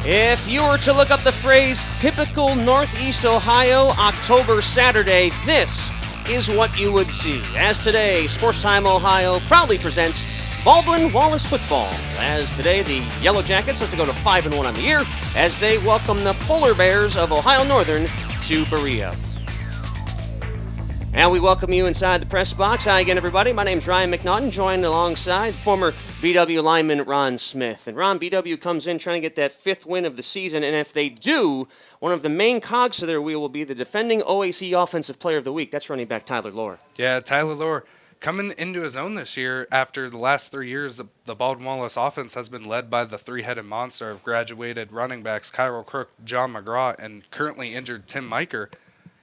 If you were to look up the phrase typical Northeast Ohio October Saturday, this is what you would see. As today, Sports Time Ohio proudly presents Baldwin Wallace football. As today, the Yellow Jackets have to go to 5-1 on the year as they welcome the Polar Bears of Ohio Northern to Berea. And we welcome you inside the press box. Hi again, everybody. My name's Ryan McNaughton, joined alongside former BW lineman Ron Smith. And Ron, BW comes in trying to get that fifth win of the season, and if they do, one of the main cogs to their wheel will be the defending OAC Offensive Player of the Week. That's running back Tyler Lohr. Yeah, Tyler Lohr coming into his own this year after the last 3 years. The Baldwin Wallace offense has been led by the three-headed monster of graduated running backs Kyril Crook, John McGraw, and currently injured Tim Miker.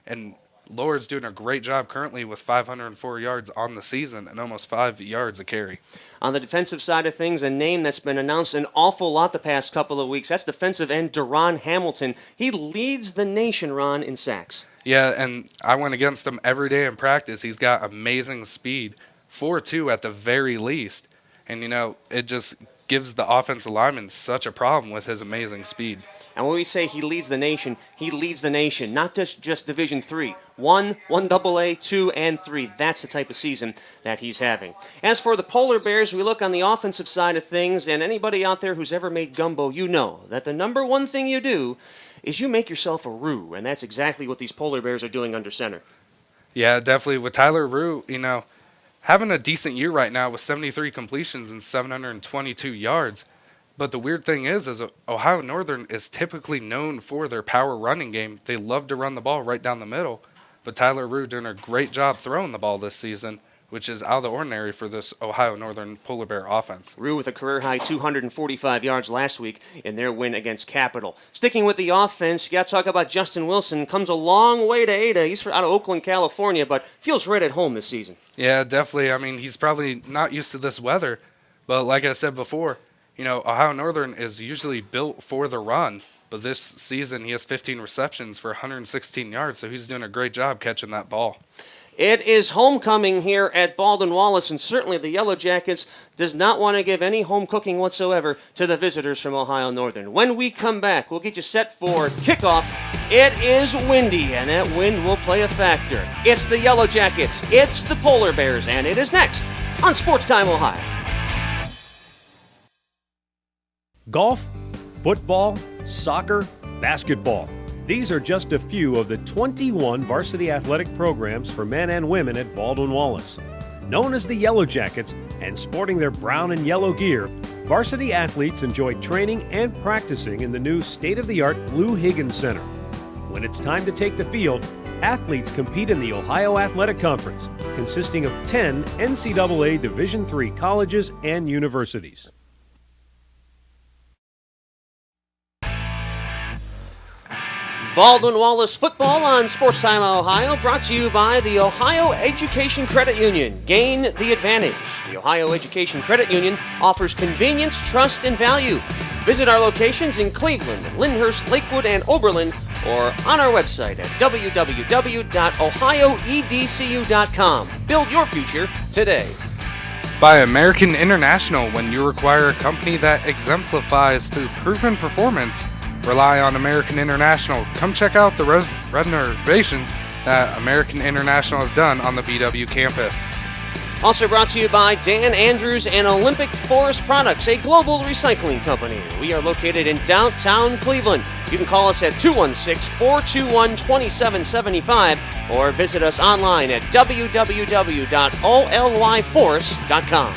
And Lohr's doing a great job currently with 504 yards on the season and almost 5 yards a carry. On the defensive side of things, a name that's been announced an awful lot the past couple of weeks, that's defensive end Deron Hamilton. He leads the nation, Ron, in sacks. Yeah, and I went against him every day in practice. He's got amazing speed, 4.2 at the very least. And, it just gives the offensive lineman such a problem with his amazing speed. And when we say he leads the nation, not just Division III. 1, 1AA, 2, and 3. That's the type of season that he's having. As for the Polar Bears, we look on the offensive side of things, and anybody out there who's ever made gumbo, you know that the number one thing you do is you make yourself a roux, and that's exactly what these Polar Bears are doing under center. Yeah, definitely. With Tyler Roux, having a decent year right now with 73 completions and 722 yards. But the weird thing is Ohio Northern is typically known for their power running game. They love to run the ball right down the middle. But Tyler Roux doing a great job throwing the ball this season, which is out of the ordinary for this Ohio Northern Polar Bear offense. Roux with a career-high 245 yards last week in their win against Capital. Sticking with the offense, you got to talk about Justin Wilson. Comes a long way to Ada. He's out of Oakland, California, but feels right at home this season. Yeah, definitely. He's probably not used to this weather. But like I said before, Ohio Northern is usually built for the run, but this season he has 15 receptions for 116 yards, so he's doing a great job catching that ball. It is homecoming here at Baldwin Wallace, and certainly the Yellow Jackets does not want to give any home cooking whatsoever to the visitors from Ohio Northern. When we come back, we'll get you set for kickoff. It is windy, and that wind will play a factor. It's the Yellow Jackets, it's the Polar Bears, and it is next on Sports Time Ohio. Golf, football, soccer, basketball. These are just a few of the 21 varsity athletic programs for men and women at Baldwin Wallace. Known as the Yellow Jackets and sporting their brown and yellow gear, varsity athletes enjoy training and practicing in the new state-of-the-art Lou Higgins Center. When it's time to take the field, athletes compete in the Ohio Athletic Conference, consisting of 10 NCAA Division III colleges and universities. Baldwin Wallace football on Sports Time Ohio, brought to you by the Ohio Education Credit Union. Gain the advantage. The Ohio Education Credit Union offers convenience, trust, and value. Visit our locations in Cleveland, Lyndhurst, Lakewood, and Oberlin, or on our website at www.ohioedcu.com. Build your future today. By American International, when you require a company that exemplifies through proven performance, rely on American International. Come check out the renovations that American International has done on the BW campus. Also brought to you by Dan Andrews and Olympic Forest Products, a global recycling company. We are located in downtown Cleveland. You can call us at 216-421-2775 or visit us online at www.olyforest.com.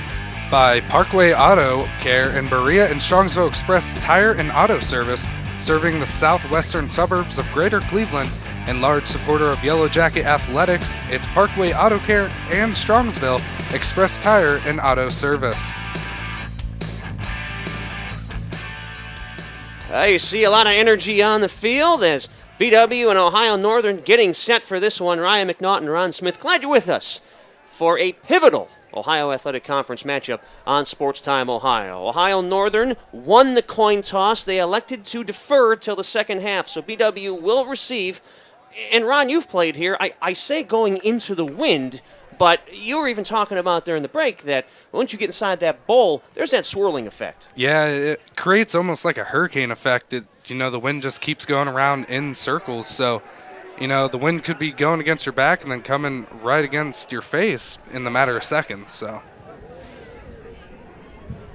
By Parkway Auto Care and Berea and Strongsville Express Tire and Auto Service, serving the southwestern suburbs of Greater Cleveland and large supporter of Yellow Jacket athletics, it's Parkway Auto Care and Strongsville Express Tire and Auto Service. You see a lot of energy on the field as BW and Ohio Northern getting set for this one. Ryan McNaughton, Ron Smith, glad you're with us for a pivotal Ohio Athletic Conference matchup on Sports Time Ohio. Ohio Northern won the coin toss. They elected to defer till the second half, so BW will receive. And Ron, you've played here. I say going into the wind, But you were even talking about during the break that once you get inside that bowl, there's that swirling effect. Yeah, it creates almost like a hurricane effect. The wind just keeps going around in circles. So, the wind could be going against your back and then coming right against your face in the matter of seconds. So.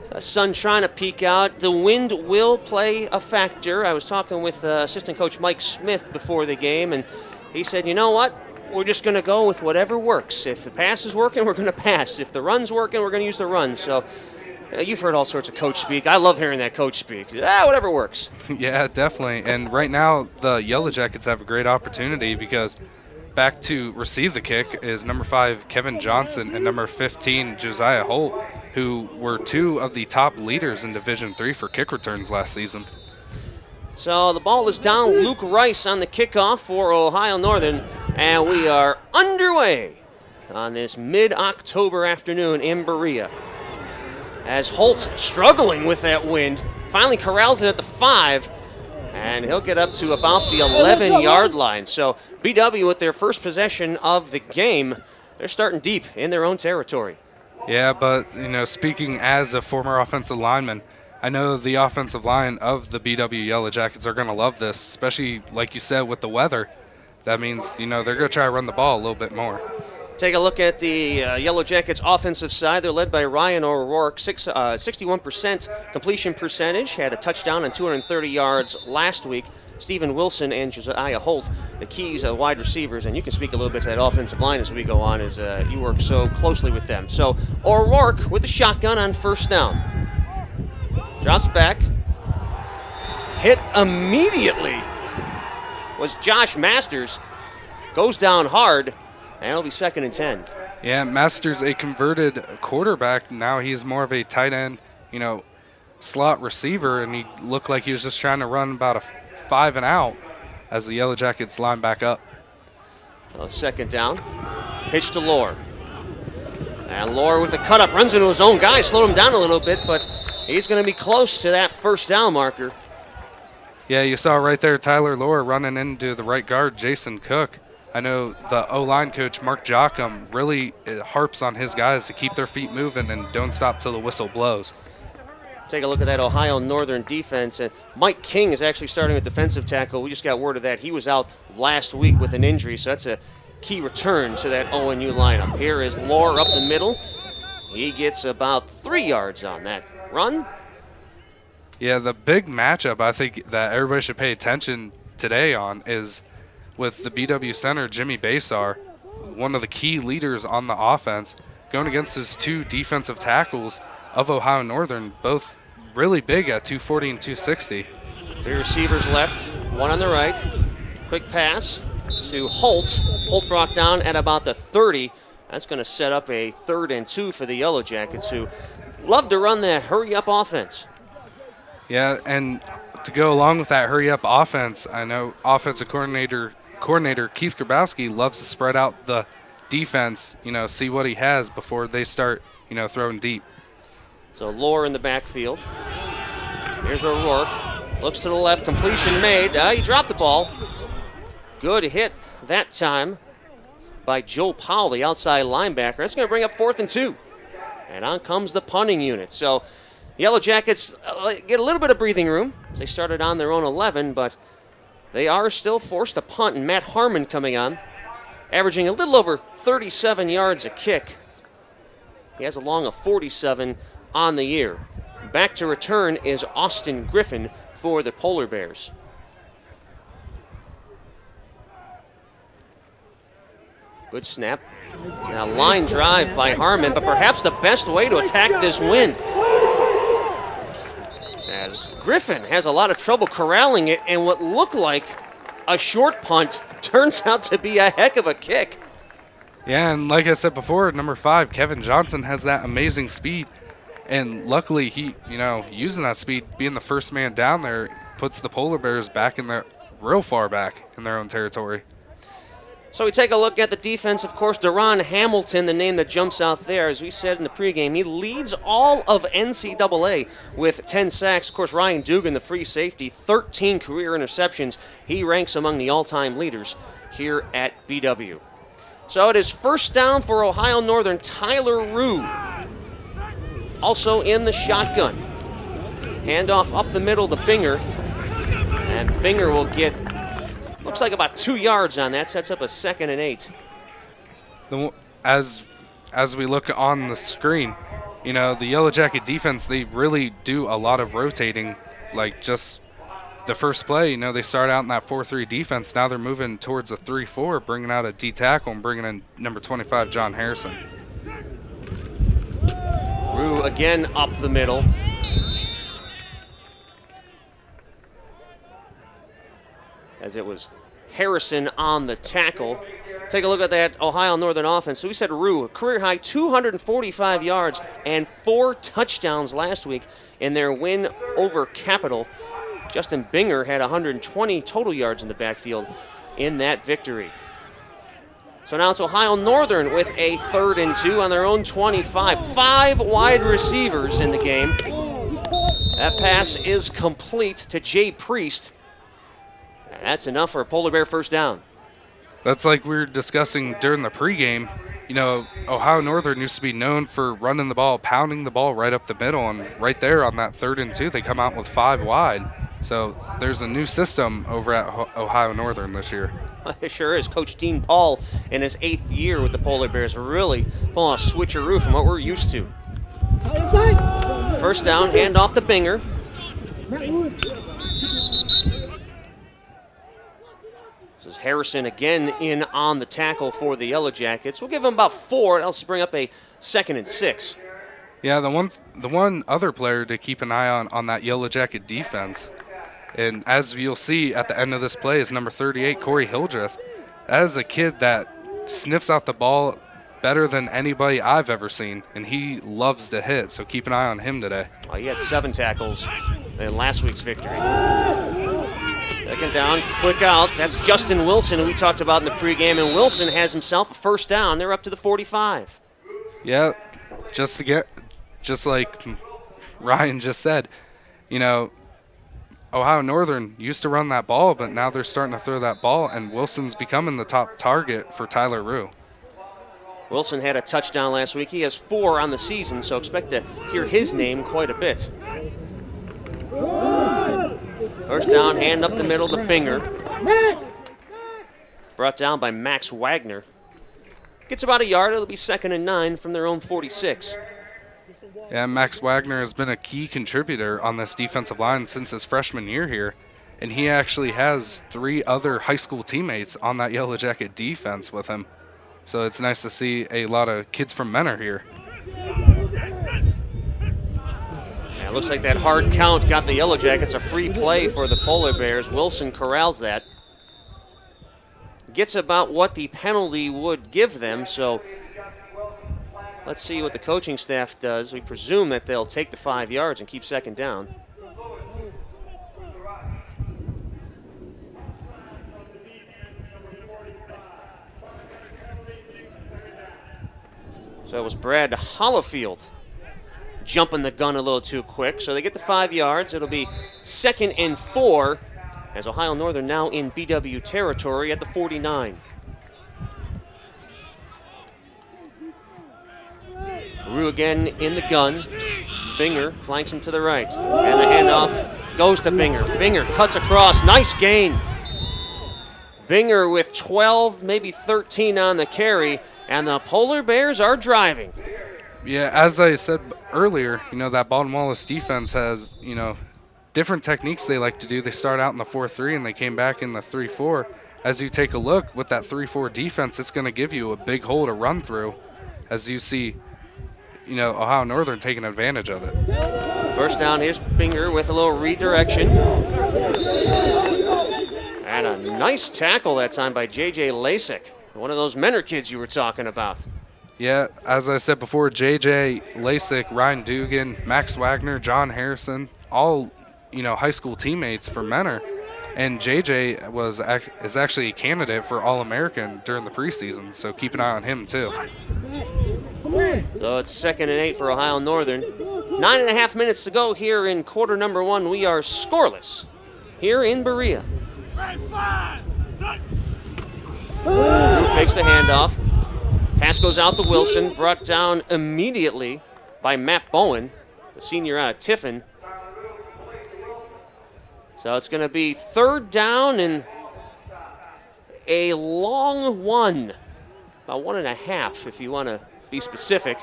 The sun trying to peek out. The wind will play a factor. I was talking with assistant coach Mike Smith before the game, and he said, you know what? We're just going to go with whatever works. If the pass is working, we're going to pass. If the run's working, we're going to use the run. So you've heard all sorts of coach speak. I love hearing that coach speak. Whatever works. Yeah, definitely. And right now, the Yellow Jackets have a great opportunity because back to receive the kick is number 5, Kevin Johnson, and number 15, Josiah Holt, who were 2 of the top leaders in Division III for kick returns last season. So the ball is down. Luke Rice on the kickoff for Ohio Northern, and we are underway on this mid-October afternoon in Berea. As Holt, struggling with that wind, finally corrals it at the 5, and he'll get up to about the 11-yard line. So BW with their first possession of the game, they're starting deep in their own territory. Yeah, but, speaking as a former offensive lineman, I know the offensive line of the BW Yellow Jackets are going to love this, especially, like you said, with the weather. That means, they're going to try to run the ball a little bit more. Take a look at the Yellow Jackets offensive side. They're led by Ryan O'Rourke, 61% completion percentage, had a touchdown and 230 yards last week. Stephen Wilson and Josiah Holt, the keys wide receivers, and you can speak a little bit to that offensive line as we go on, as you work so closely with them. So O'Rourke with the shotgun on first down. Drops back. Hit immediately was Josh Masters. Goes down hard, and it'll be 2nd and 10. Yeah, Masters, a converted quarterback. Now he's more of a tight end, slot receiver, and he looked like he was just trying to run about a 5 and out as the Yellow Jackets line back up. 2nd down. Pitch to Lohr. And Lohr with the cut up runs into his own guy, slowed him down a little bit, but he's going to be close to that first down marker. Yeah, you saw right there Tyler Lohr running into the right guard, Jason Cook. I know the O-line coach, Mark Jockum, really harps on his guys to keep their feet moving and don't stop till the whistle blows. Take a look at that Ohio Northern defense. And Mike King is actually starting at defensive tackle. We just got word of that. He was out last week with an injury, so that's a key return to that ONU lineup. Here is Lohr up the middle. He gets about 3 yards on that run. Yeah, the big matchup I think that everybody should pay attention today on is with the BW center, Jimmy Basar, one of the key leaders on the offense, going against his 2 defensive tackles of Ohio Northern, both really big at 240 and 260. 3 receivers left, 1 on the right. Quick pass to Holt. Holt brought down at about the 30. That's going to set up a 3rd and 2 for the Yellow Jackets, who love to run that hurry-up offense. Yeah, and to go along with that hurry-up offense, I know offensive coordinator Keith Grabowski loves to spread out the defense, see what he has before they start, throwing deep. So Lohr in the backfield. Here's O'Rourke. Looks to the left. Completion made. He dropped the ball. Good hit that time by Joe Powell, the outside linebacker. That's going to bring up 4th and 2. And on comes the punting unit. So Yellow Jackets get a little bit of breathing room. They started on their own 11, but they are still forced to punt. And Matt Harmon coming on, averaging a little over 37 yards a kick. He has a long of 47 on the year. Back to return is Austin Griffin for the Polar Bears. Good snap. Now line drive by Harmon, but perhaps the best way to attack this win, as Griffin has a lot of trouble corralling it, and what looked like a short punt turns out to be a heck of a kick. Yeah, and like I said before, number 5, Kevin Johnson, has that amazing speed. And luckily, he, using that speed, being the first man down there, puts the Polar Bears back in their real far back in their own territory. So we take a look at the defense. Of course, Deron Hamilton, the name that jumps out there. As we said in the pregame, he leads all of NCAA with 10 sacks. Of course, Ryan Dugan, the free safety, 13 career interceptions. He ranks among the all-time leaders here at BW. So it is first down for Ohio Northern. Tyler Rue also in the shotgun. Handoff up the middle to Binger. And Binger will get, looks like about 2 yards on that. Sets up a 2nd and 8. As we look on the screen, the Yellow Jacket defense, they really do a lot of rotating. Like just the first play, they start out in that 4-3 defense. Now they're moving towards a 3-4, bringing out a D tackle and bringing in number 25, John Harrison. Rue again up the middle. As it was Harrison on the tackle. Take a look at that Ohio Northern offense. So we said Rue, career high 245 yards and 4 touchdowns last week in their win over Capital. Justin Binger had 120 total yards in the backfield in that victory. So now it's Ohio Northern with a 3rd and 2 on their own 25. 5 wide receivers in the game. That pass is complete to Jay Priest. And that's enough for a Polar Bear first down. That's like we were discussing during the pregame. Ohio Northern used to be known for running the ball, pounding the ball right up the middle, and right there on that 3rd and 2, they come out with 5 wide. So there's a new system over at Ohio Northern this year. It sure is. Coach Dean Paul, in his 8th year with the Polar Bears, really pulling a switcheroo from what we're used to. First down, handoff to Binger. This is Harrison again in on the tackle for the Yellow Jackets. We'll give him about 4. That'll bring up a 2nd and 6. Yeah, the one other player to keep an eye on that Yellow Jacket defense, and as you'll see at the end of this play, is number 38, Corey Hildreth. That is a kid that sniffs out the ball better than anybody I've ever seen, and he loves to hit, so keep an eye on him today. Oh, he had 7 tackles in last week's victory. 2nd down, quick out. That's Justin Wilson, who we talked about in the pregame, and Wilson has himself a first down. They're up to the 45. Yeah, just like Ryan just said, Ohio Northern used to run that ball, but now they're starting to throw that ball, and Wilson's becoming the top target for Tyler Rue. Wilson had a touchdown last week. He has 4 on the season, so expect to hear his name quite a bit. First down, hand up the middle to Binger. Brought down by Max Wagner. Gets about a yard. It'll be 2nd and 9 from their own 46. Yeah, Max Wagner has been a key contributor on this defensive line since his freshman year here, and he actually has 3 other high school teammates on that Yellow Jacket defense with him. So it's nice to see a lot of kids from Menor here. Yeah, it looks like that hard count got the Yellow Jackets a free play for the Polar Bears. Wilson corrals that. Gets about what the penalty would give them, so let's see what the coaching staff does. We presume that they'll take the 5 yards and keep 2nd down. So it was Brad Hollifield jumping the gun a little too quick. So they get the 5 yards. It'll be 2nd and 4 as Ohio Northern now in BW territory at the 49. Rue again in the gun. Binger flanks him to the right. And the handoff goes to Binger. Binger cuts across. Nice gain. Binger with 12, maybe 13 on the carry. And the Polar Bears are driving. Yeah, as I said earlier, that Baldwin Wallace defense has, different techniques they like to do. They start out in the 4-3 and they came back in the 3-4. As you take a look with that 3-4 defense, it's going to give you a big hole to run through as you see Ohio Northern taking advantage of it. First down, here's Binger with a little redirection. And a nice tackle that time by J.J. Lasik, one of those Menor kids you were talking about. Yeah, as I said before, J.J. Lasik, Ryan Dugan, Max Wagner, John Harrison, all high school teammates for Menor. And J.J. is actually a candidate for All-American during the preseason, so keep an eye on him too. So it's 2nd and 8 for Ohio Northern. 9.5 minutes to go here in quarter number 1. We are scoreless here in Berea. Rue takes the handoff. Pass goes out to Wilson, brought down immediately by Matt Bowen, the senior out of Tiffin. So it's going to be 3rd down and a long one, about 1.5 if you want to be specific.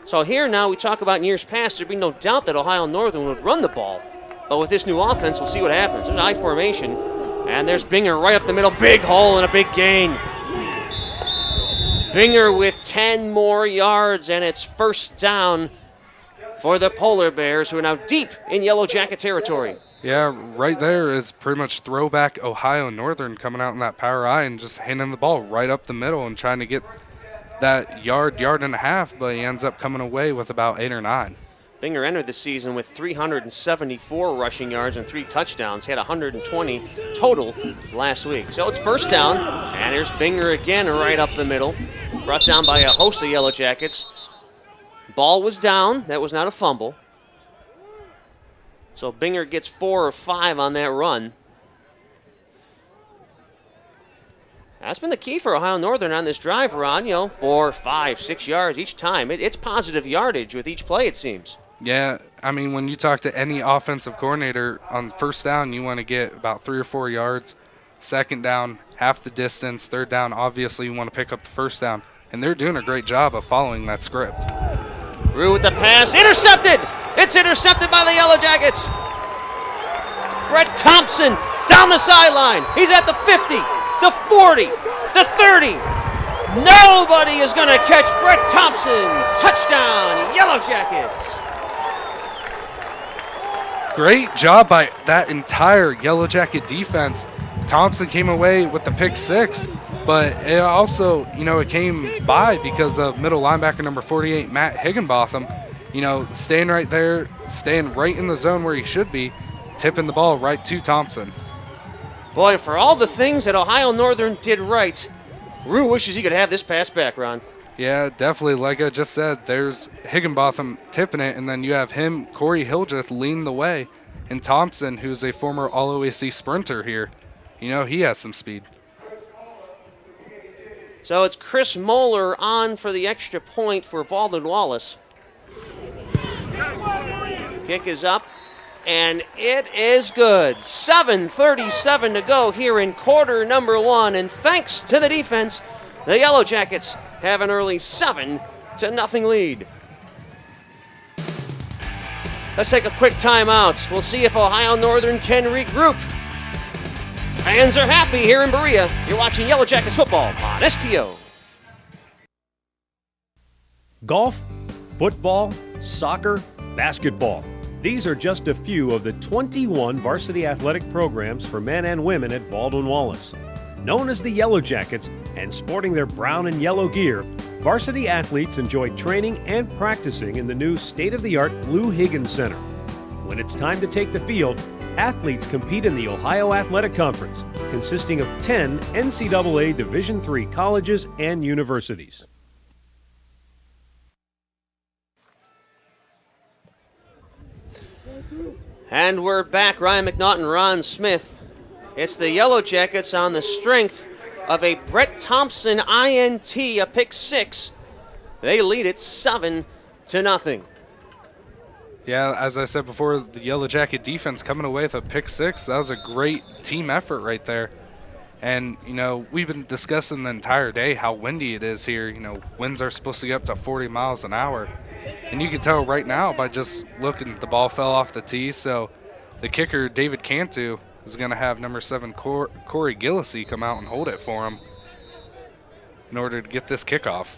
So here now we talk about in years past, there'd be no doubt that Ohio Northern would run the ball. But with this new offense, we'll see what happens. There's an I formation, and there's Binger right up the middle. Big hole and a big gain. Binger with 10 more yards, and it's 1st down for the Polar Bears, who are now deep in Yellow Jacket territory. Yeah, right there is pretty much throwback Ohio Northern coming out in that power I and just handing the ball right up the middle and trying to get that yard and a half, but he ends up coming away with about 8 or 9. Binger entered the season with 374 rushing yards and 3 touchdowns. He had 120 total last week. So it's 1st down, and there's Binger again right up the middle. Brought down by a host of Yellow Jackets. Ball was down. That was not a fumble. So Binger gets 4 or 5 on that run. That's been the key for Ohio Northern on this drive, Ron. 4, 5, 6 yards each time. It's positive yardage with each play, it seems. Yeah, I mean, when you talk to any offensive coordinator, on 1st down, you want to get about 3 or 4 yards. 2nd down, half the distance. 3rd down, obviously, you want to pick up the 1st down. And they're doing a great job of following that script. Rue with the pass. Intercepted! It's intercepted by the Yellow Jackets. Brett Thompson down the sideline. He's at the 50. The 40, the 30. Nobody is going to catch Brett Thompson. Touchdown, Yellow Jackets. Great job by that entire Yellow Jacket defense. Thompson came away with the pick 6, but it also, it came by because of middle linebacker number 48, Matt Higginbotham, staying right there, staying right in the zone where he should be, tipping the ball right to Thompson. Boy, for all the things that Ohio Northern did right, Rue wishes he could have this pass back, Ron. Yeah, definitely. Like I just said, there's Higginbotham tipping it, and then you have him, Corey Hildreth, leading the way, and Thompson, who's a former All-OAC sprinter here. He has some speed. So it's Chris Moeller on for the extra point for Baldwin Wallace. Kick is up. And it is good. 7:37 to go here in quarter number 1. And thanks to the defense, the Yellow Jackets have an early 7-0 lead. Let's take a quick timeout. We'll see if Ohio Northern can regroup. Fans are happy here in Berea. You're watching Yellow Jackets football on STO. Golf, football, soccer, basketball. These are just a few of the 21 varsity athletic programs for men and women at Baldwin Wallace. Known as the Yellow Jackets and sporting their brown and yellow gear, varsity athletes enjoy training and practicing in the new state-of-the-art Lou Higgins Center. When it's time to take the field, athletes compete in the Ohio Athletic Conference, consisting of 10 NCAA Division III colleges and universities. And we're back. Ryan McNaughton, Ron Smith. It's the Yellow Jackets on the strength of a Brett Thompson INT, a pick 6. They lead it 7-0. Yeah, as I said before, the Yellow Jacket defense coming away with a pick 6. That was a great team effort right there. And, we've been discussing the entire day how windy it is here. Winds are supposed to get up to 40 miles an hour. And you can tell right now by just looking, the ball fell off the tee. So the kicker, David Cantu, is going to have number 7, Corey Gillisey, come out and hold it for him in order to get this kickoff.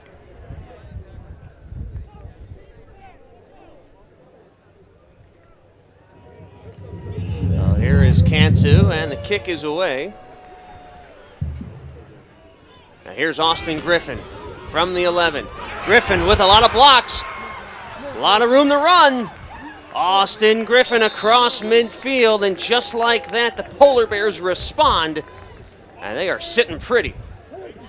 Well, here is Cantu, and the kick is away. Now here's Austin Griffin from the 11. Griffin with a lot of blocks. A lot of room to run. Austin Griffin across midfield, and just like that, the Polar Bears respond, and they are sitting pretty.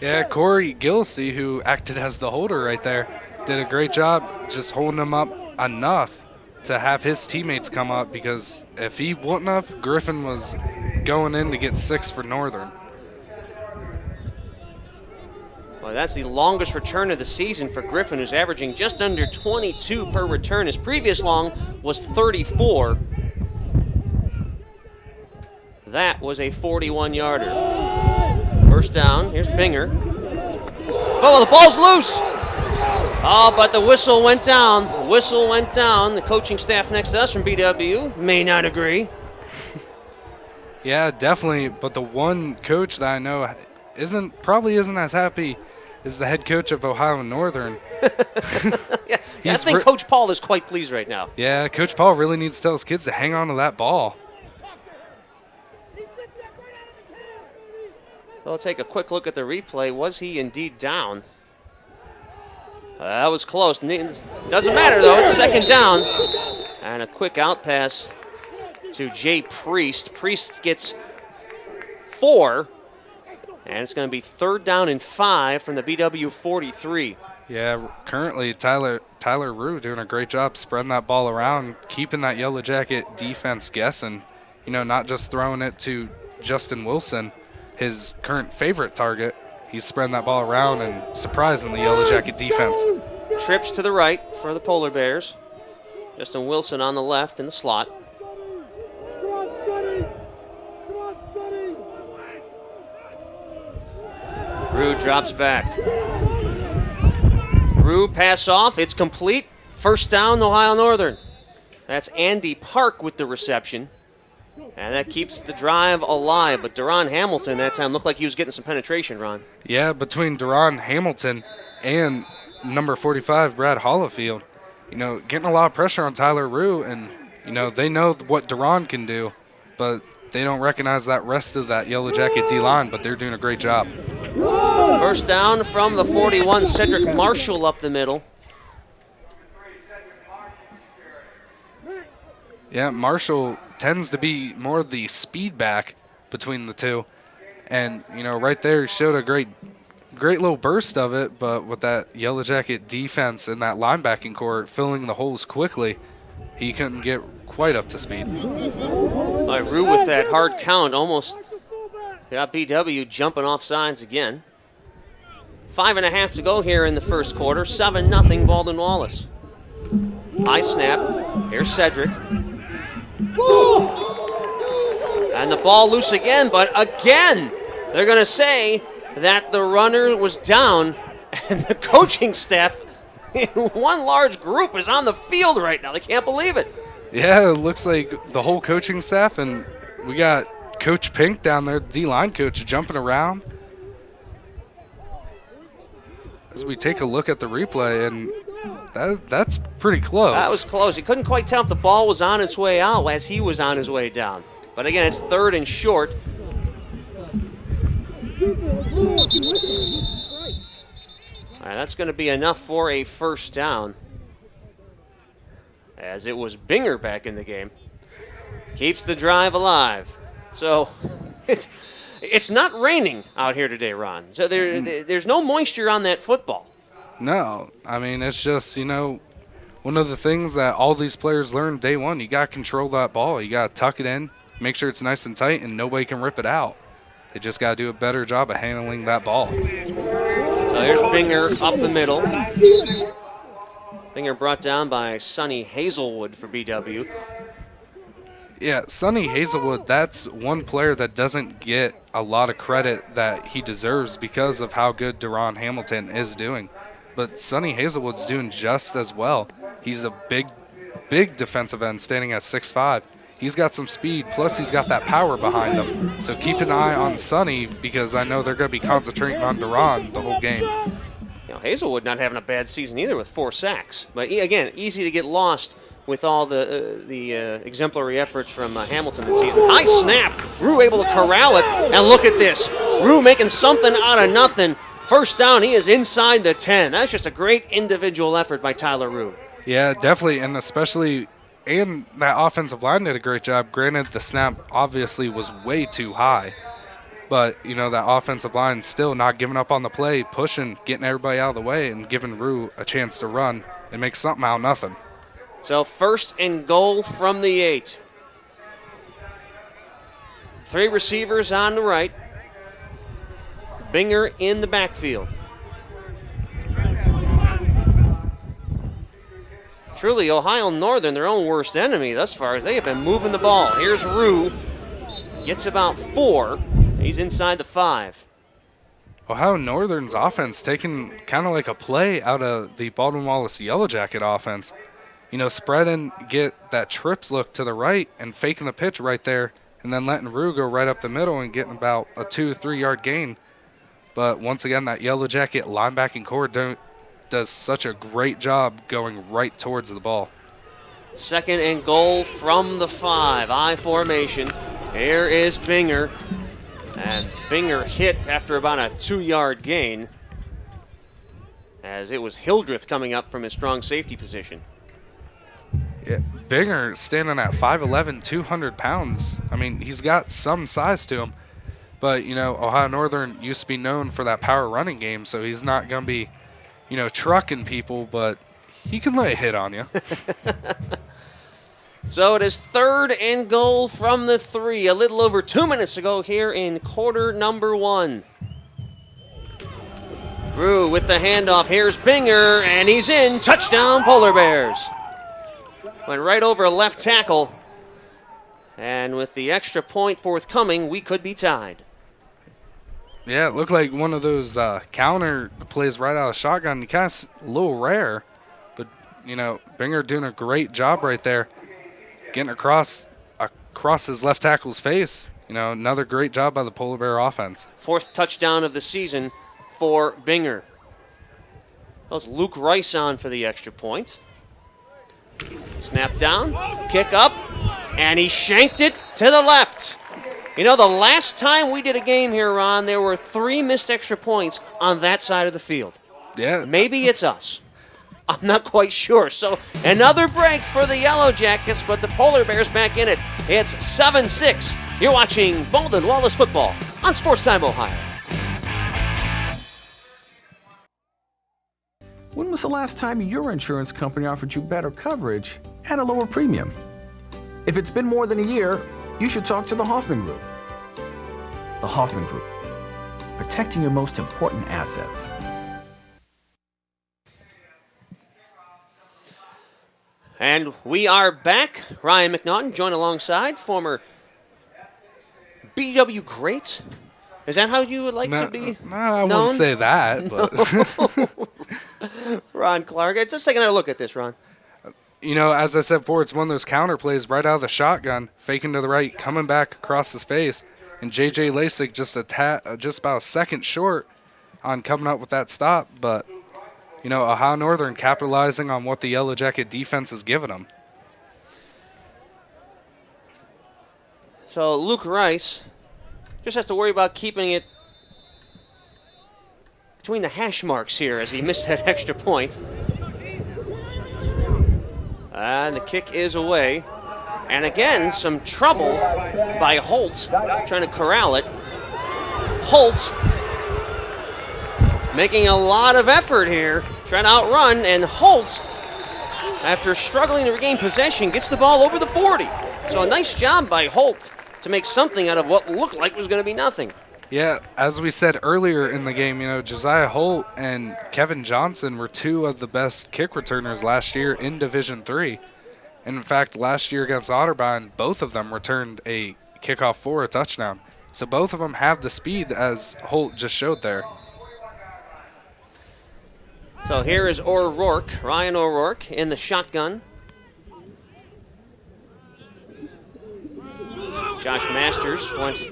Yeah, Corey Gillisey, who acted as the holder right there, did a great job just holding him up enough to have his teammates come up, because if he wouldn't have, Griffin was going in to get 6 for Northern. Well, that's the longest return of the season for Griffin, who's averaging just under 22 per return. His previous long was 34. That was a 41-yarder. First down. Here's Binger. Oh, the ball's loose. Oh, but the whistle went down. The whistle went down. The coaching staff next to us from BW may not agree. Yeah, definitely. But the one coach that I know probably isn't as happy is the head coach of Ohio Northern. Yeah, I think Coach Paul is quite pleased right now. Yeah, Coach Paul really needs to tell his kids to hang on to that ball. So let's take a quick look at the replay. Was he indeed down? That was close. Doesn't matter, though. It's second down. And a quick out pass to Jay Priest. Priest gets 4. And it's going to be 3rd down and 5 from the BW 43. Yeah, currently Tyler Rue doing a great job spreading that ball around, keeping that Yellow Jacket defense guessing. You know, not just throwing it to Justin Wilson, his current favorite target. He's spreading that ball around and surprising the Yellow Jacket defense. Trips to the right for the Polar Bears. Justin Wilson on the left in the slot. Rue drops back. Rue pass off. It's complete. First down, Ohio Northern. That's Andy Park with the reception. And that keeps the drive alive. But Deron Hamilton that time looked like he was getting some penetration, Ron. Yeah, between Deron Hamilton and number 45, Brad Hollifield, you know, getting a lot of pressure on Tyler Rue. And, you know, they know what Deron can do, but they don't recognize that rest of that Yellow Jacket D-line, but they're doing a great job. First down from the 41, Cedric Marshall up the middle. Yeah, Marshall tends to be more the speed back between the two. And, you know, right there he showed a great little burst of it, but with that Yellow Jacket defense and that linebacking core filling the holes quickly, he couldn't get quite up to speed. All right, Rue with that hard count almost got BW jumping off sides again. 5.5 to go here in the first quarter. 7-0 Baldwin Wallace. High snap. Here's Cedric. And the ball loose again, but again, they're going to say that the runner was down, and the coaching staff in one large group is on the field right now. They can't believe it. Yeah, it looks like the whole coaching staff, and we got Coach Pink down there, the D-line coach, jumping around. As we take a look at the replay, and that's pretty close. That was close. He couldn't quite tell if the ball was on its way out as he was on his way down. But again, it's 3rd and short. All right, that's going to be enough for a first down, as it was Binger back in the game. Keeps the drive alive. So it's not raining out here today, Ron. So there's no moisture on that football. No, I mean, it's just, you know, one of the things that all these players learn day one, you got to control that ball. You got to tuck it in, make sure it's nice and tight, and nobody can rip it out. They just got to do a better job of handling that ball. So here's Binger up the middle. Binger brought down by Sonny Hazelwood for BW. Yeah, Sonny Hazelwood, that's one player that doesn't get a lot of credit that he deserves because of how good Deron Hamilton is doing. But Sonny Hazelwood's doing just as well. He's a big defensive end standing at 6'5". He's got some speed, plus he's got that power behind him. So keep an eye on Sonny because I know they're going to be concentrating on Deron the whole game. You know, Hazelwood not having a bad season either with 4 sacks. But again, easy to get lost with all the exemplary efforts from Hamilton this season. High snap. Rue able to corral it. And look at this. Rue making something out of nothing. First down, he is inside the 10. That's just a great individual effort by Tyler Rue. Yeah, definitely, and especially, and that offensive line did a great job. Granted, the snap obviously was way too high, but, you know, that offensive line still not giving up on the play, pushing, getting everybody out of the way, and giving Rue a chance to run and make something out of nothing. So 1st and goal from the 8. 3 receivers on the right. Binger in the backfield. Truly, Ohio Northern, their own worst enemy thus far, as they have been moving the ball. Here's Rue. Gets about 4. He's inside the 5. Ohio Northern's offense taking kind of like a play out of the Baldwin-Wallace Yellow Jacket offense. You know, spreading, get that trips look to the right and faking the pitch right there, and then letting Rue go right up the middle and getting about a 2-3 yard gain. But once again, that Yellow Jacket linebacking core does such a great job going right towards the ball. 2nd and goal from the 5. I formation. Here is Binger. And Binger hit after about a 2-yard gain, as it was Hildreth coming up from his strong safety position. Yeah, Binger standing at 5'11", 200 pounds. I mean, he's got some size to him. But, you know, Ohio Northern used to be known for that power running game, so he's not going to be, you know, trucking people, but he can lay a hit on you. So it is 3rd and goal from the 3, a little over 2 minutes ago here in quarter number 1. Rue with the handoff. Here's Binger, and he's in. Touchdown, Polar Bears. Went right over left tackle. And with the extra point forthcoming, we could be tied. Yeah, it looked like one of those counter plays right out of shotgun. You kind of a little rare, but, you know, Binger doing a great job right there. Getting across his left tackle's face. You know, another great job by the Polar Bear offense. 4th touchdown of the season for Binger. That was Luke Rice on for the extra point. Snap down, kick up, and he shanked it to the left. You know, the last time we did a game here, Ron, there were 3 missed extra points on that side of the field. Yeah. Maybe it's us. I'm not quite sure. So another break for the Yellow Jackets, but the Polar Bears back in it. It's 7-6. You're watching Baldwin-Wallace football on Sports Time Ohio. When was the last time your insurance company offered you better coverage at a lower premium? If it's been more than a year, you should talk to the Hoffman Group. The Hoffman Group, protecting your most important assets. And we are back. Ryan McNaughton joined alongside former BW great. Is that how you would like to be No, I known? wouldn't say that, but Ron Clark. Let's take another look at this, Ron. you know, as I said before, it's one of those counter plays right out of the shotgun, faking to the right, coming back across his face, and J.J. Lasik just about a second short on coming up with that stop, but you know, Ohio Northern capitalizing on what the Yellow Jacket defense has given them. So Luke Rice just has to worry about keeping it between the hash marks here as he missed that extra point. And the kick is away. And again, some trouble by Holt trying to corral it. Holt making a lot of effort here, trying to outrun, and Holt, after struggling to regain possession, gets the ball over the 40. So a nice job by Holt to make something out of what looked like was going to be nothing. Yeah, as we said earlier in the game, you know, Josiah Holt and Kevin Johnson were 2 of the best kick returners last year in Division III. And in fact, last year against Otterbein, both of them returned a kickoff for a touchdown. So both of them have the speed, as Holt just showed there. So here is O'Rourke, Ryan O'Rourke in the shotgun. Josh Masters went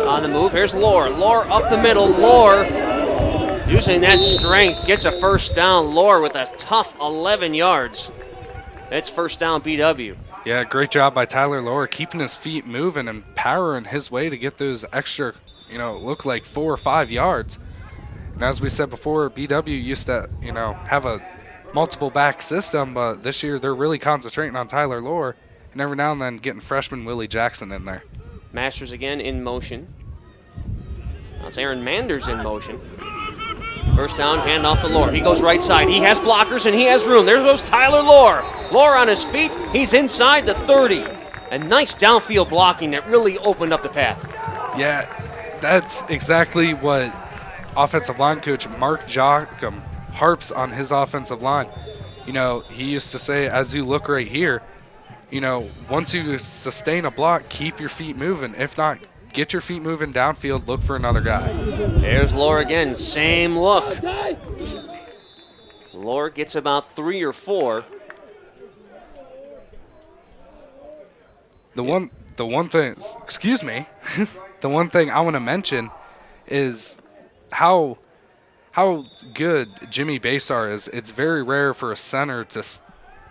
on the move. Here's Lohr. Lohr up the middle. Lohr using that strength gets a first down. Lohr with a tough 11 yards. It's first down BW. Yeah, great job by Tyler Lohr, keeping his feet moving and powering his way to get those extra, you know, look like 4 or 5 yards. And as we said before, BW used to, you know, have a multiple back system, but this year they're really concentrating on Tyler Lohr, and every now and then getting freshman Willie Jackson in there. Masters again in motion. Now it's Aaron Manders in motion. First down, hand off to Lohr. He goes right side. He has blockers and he has room. There goes Tyler Lohr. Lohr on his feet. He's inside the 30. A nice downfield blocking that really opened up the path. Yeah, that's exactly what offensive line coach Mark Jocham harps on his offensive line. He used to say, as you look right here, once you sustain a block, keep your feet moving. If not, get your feet moving downfield, look for another guy. There's Lohr again, same look. Lohr gets about 3 or 4. The one thing, excuse me, the one thing I want to mention is how good Jimmy Basar is. It's very rare for a center to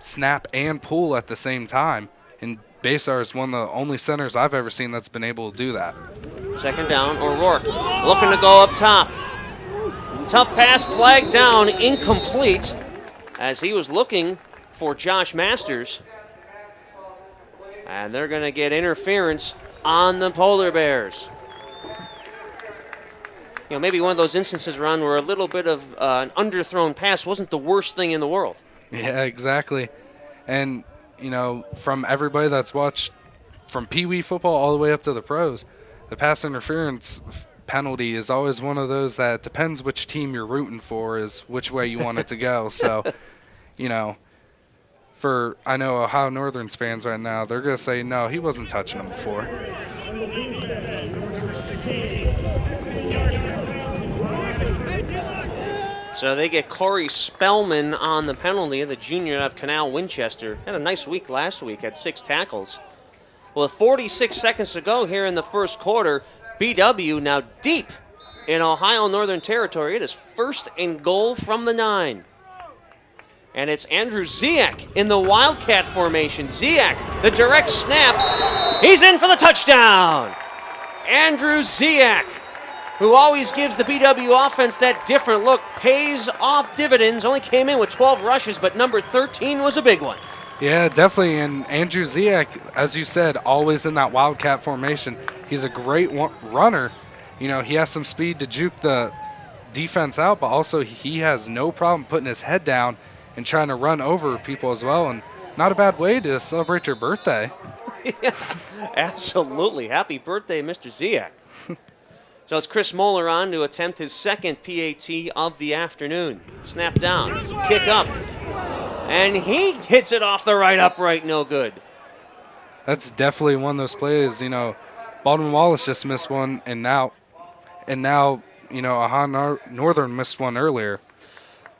snap and pull at the same time, and Basar is one of the only centers I've ever seen that's been able to do that. Second down, O'Rourke looking to go up top. Tough pass, flagged down, incomplete, as he was looking for Josh Masters. And they're going to get interference on the Polar Bears. Maybe one of those instances, Ron, where a little bit of an underthrown pass wasn't the worst thing in the world. Yeah, exactly. And, from everybody that's watched from Pee Wee football all the way up to the pros, the pass interference penalty is always one of those that depends which team you're rooting for is which way you want it to go. So, I know Ohio Northern's fans right now, they're going to say, no, he wasn't touching him before. So they get Corey Spellman on the penalty, the junior out of Canal Winchester. Had a nice week last week, had 6 tackles. Well, 46 seconds to go here in the first quarter, BW now deep in Ohio Northern territory. It is 1st and goal from the 9. And it's Andrew Ziak in the Wildcat formation. Ziak, the direct snap. He's in for the touchdown. Andrew Ziak, who always gives the BW offense that different look, pays off dividends. Only came in with 12 rushes, but number 13 was a big one. Yeah, definitely. And Andrew Ziak, as you said, always in that Wildcat formation. He's a great runner. He has some speed to juke the defense out, but also he has no problem putting his head down and trying to run over people as well. And not a bad way to celebrate your birthday. Yeah, absolutely. Happy birthday, Mr. Ziak. So it's Chris Moeller on to attempt his second PAT of the afternoon. Snap down, kick up, and he hits it off the right upright, no good. That's definitely one of those plays, Baldwin Wallace just missed one, and now Ohio Northern missed one earlier.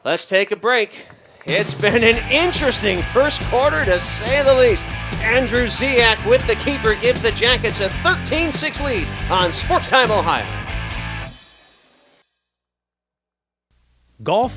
Let's take a break. It's been an interesting first quarter, to say the least. Andrew Ziak with the keeper gives the Jackets a 13-6 lead on Sports Time Ohio. Golf,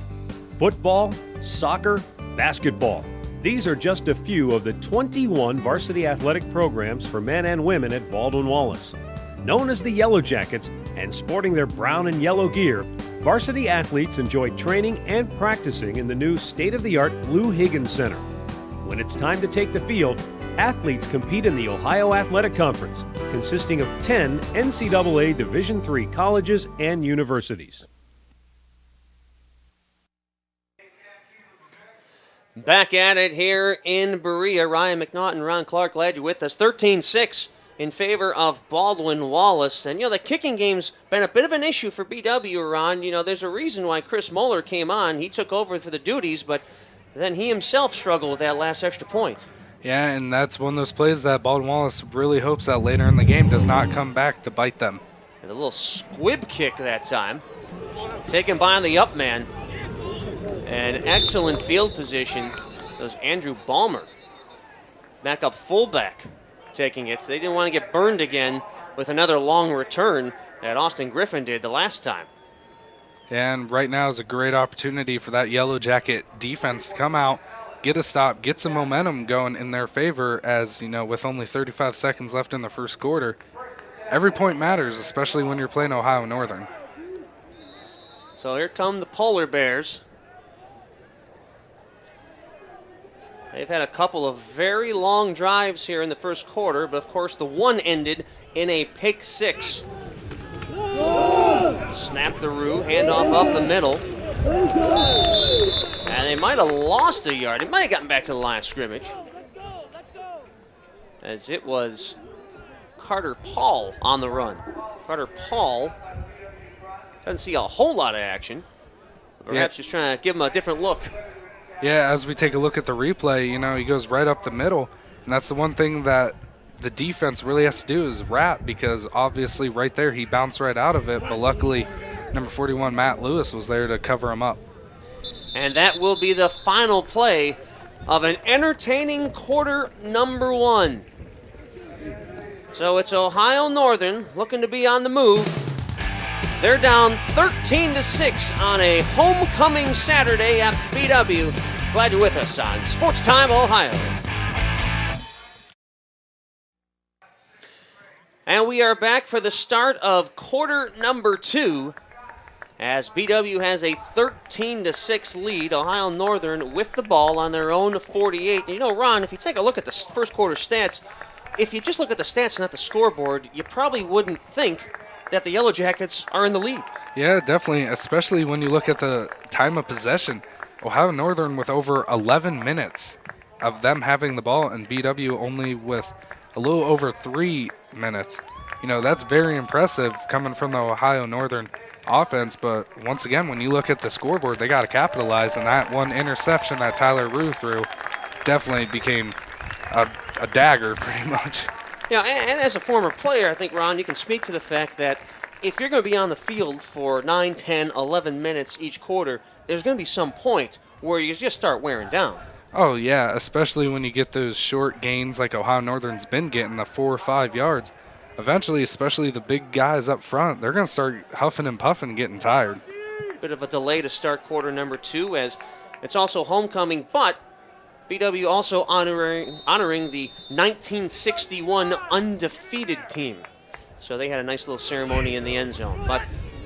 football, soccer, basketball. These are just a few of the 21 varsity athletic programs for men and women at Baldwin Wallace. Known as the Yellow Jackets and sporting their brown and yellow gear, varsity athletes enjoy training and practicing in the new state-of-the-art Lou Higgins Center. When it's time to take the field, athletes compete in the Ohio Athletic Conference, consisting of 10 NCAA Division III colleges and universities. Back at it here in Berea. Ryan McNaught and Ron Clark, glad you're with us. 13-6 in favor of Baldwin Wallace. And, the kicking game's been a bit of an issue for BW, Ron. There's a reason why Chris Moeller came on. He took over for the duties, but then he himself struggled with that last extra point. Yeah, and that's one of those plays that Baldwin Wallace really hopes that later in the game does not come back to bite them. And a little squib kick that time. Taken by the up man. An excellent field position. That was Andrew Ballmer. Backup fullback taking it. They didn't want to get burned again with another long return that Austin Griffin did the last time. And right now is a great opportunity for that Yellow Jacket defense to come out, get a stop, get some momentum going in their favor as, with only 35 seconds left in the first quarter. Every point matters, especially when you're playing Ohio Northern. So here come the Polar Bears. They've had a couple of very long drives here in the first quarter, but of course the one ended in a pick six. Snap the Roo, handoff up the middle. And they might have lost a yard. They might have gotten back to the line of scrimmage. As it was Carter Paul on the run. Carter Paul doesn't see a whole lot of action. Perhaps just trying to give him a different look. Yeah, as we take a look at the replay, he goes right up the middle. And that's the one thing that the defense really has to do is wrap, because obviously right there he bounced right out of it. But luckily, number 41, Matt Lewis, was there to cover him up. And that will be the final play of an entertaining quarter number 1. So it's Ohio Northern looking to be on the move. They're down 13-6 on a homecoming Saturday at BW. Glad you're with us on Sports Time Ohio. And we are back for the start of quarter number 2 as BW has a 13-6 lead. Ohio Northern with the ball on their own 48. Ron, if you take a look at the first quarter stats, if you just look at the stats and not the scoreboard, you probably wouldn't think that the Yellow Jackets are in the lead. Yeah, definitely, especially when you look at the time of possession. Ohio Northern with over 11 minutes of them having the ball, and BW only with a little over 3 minutes. That's very impressive coming from the Ohio Northern offense, but once again, when you look at the scoreboard, they got to capitalize, and that one interception that Tyler Rue threw definitely became a dagger pretty much. Yeah, and as a former player, I think, Ron, you can speak to the fact that if you're going to be on the field for 9, 10, 11 minutes each quarter, there's going to be some point where you just start wearing down. Oh, yeah, especially when you get those short gains like Ohio Northern's been getting, the 4 or 5 yards. Eventually, especially the big guys up front, they're going to start huffing and puffing and getting tired. Bit of a delay to start quarter number 2 as it's also homecoming, but BW also honoring the 1961 undefeated team. So they had a nice little ceremony in the end zone. But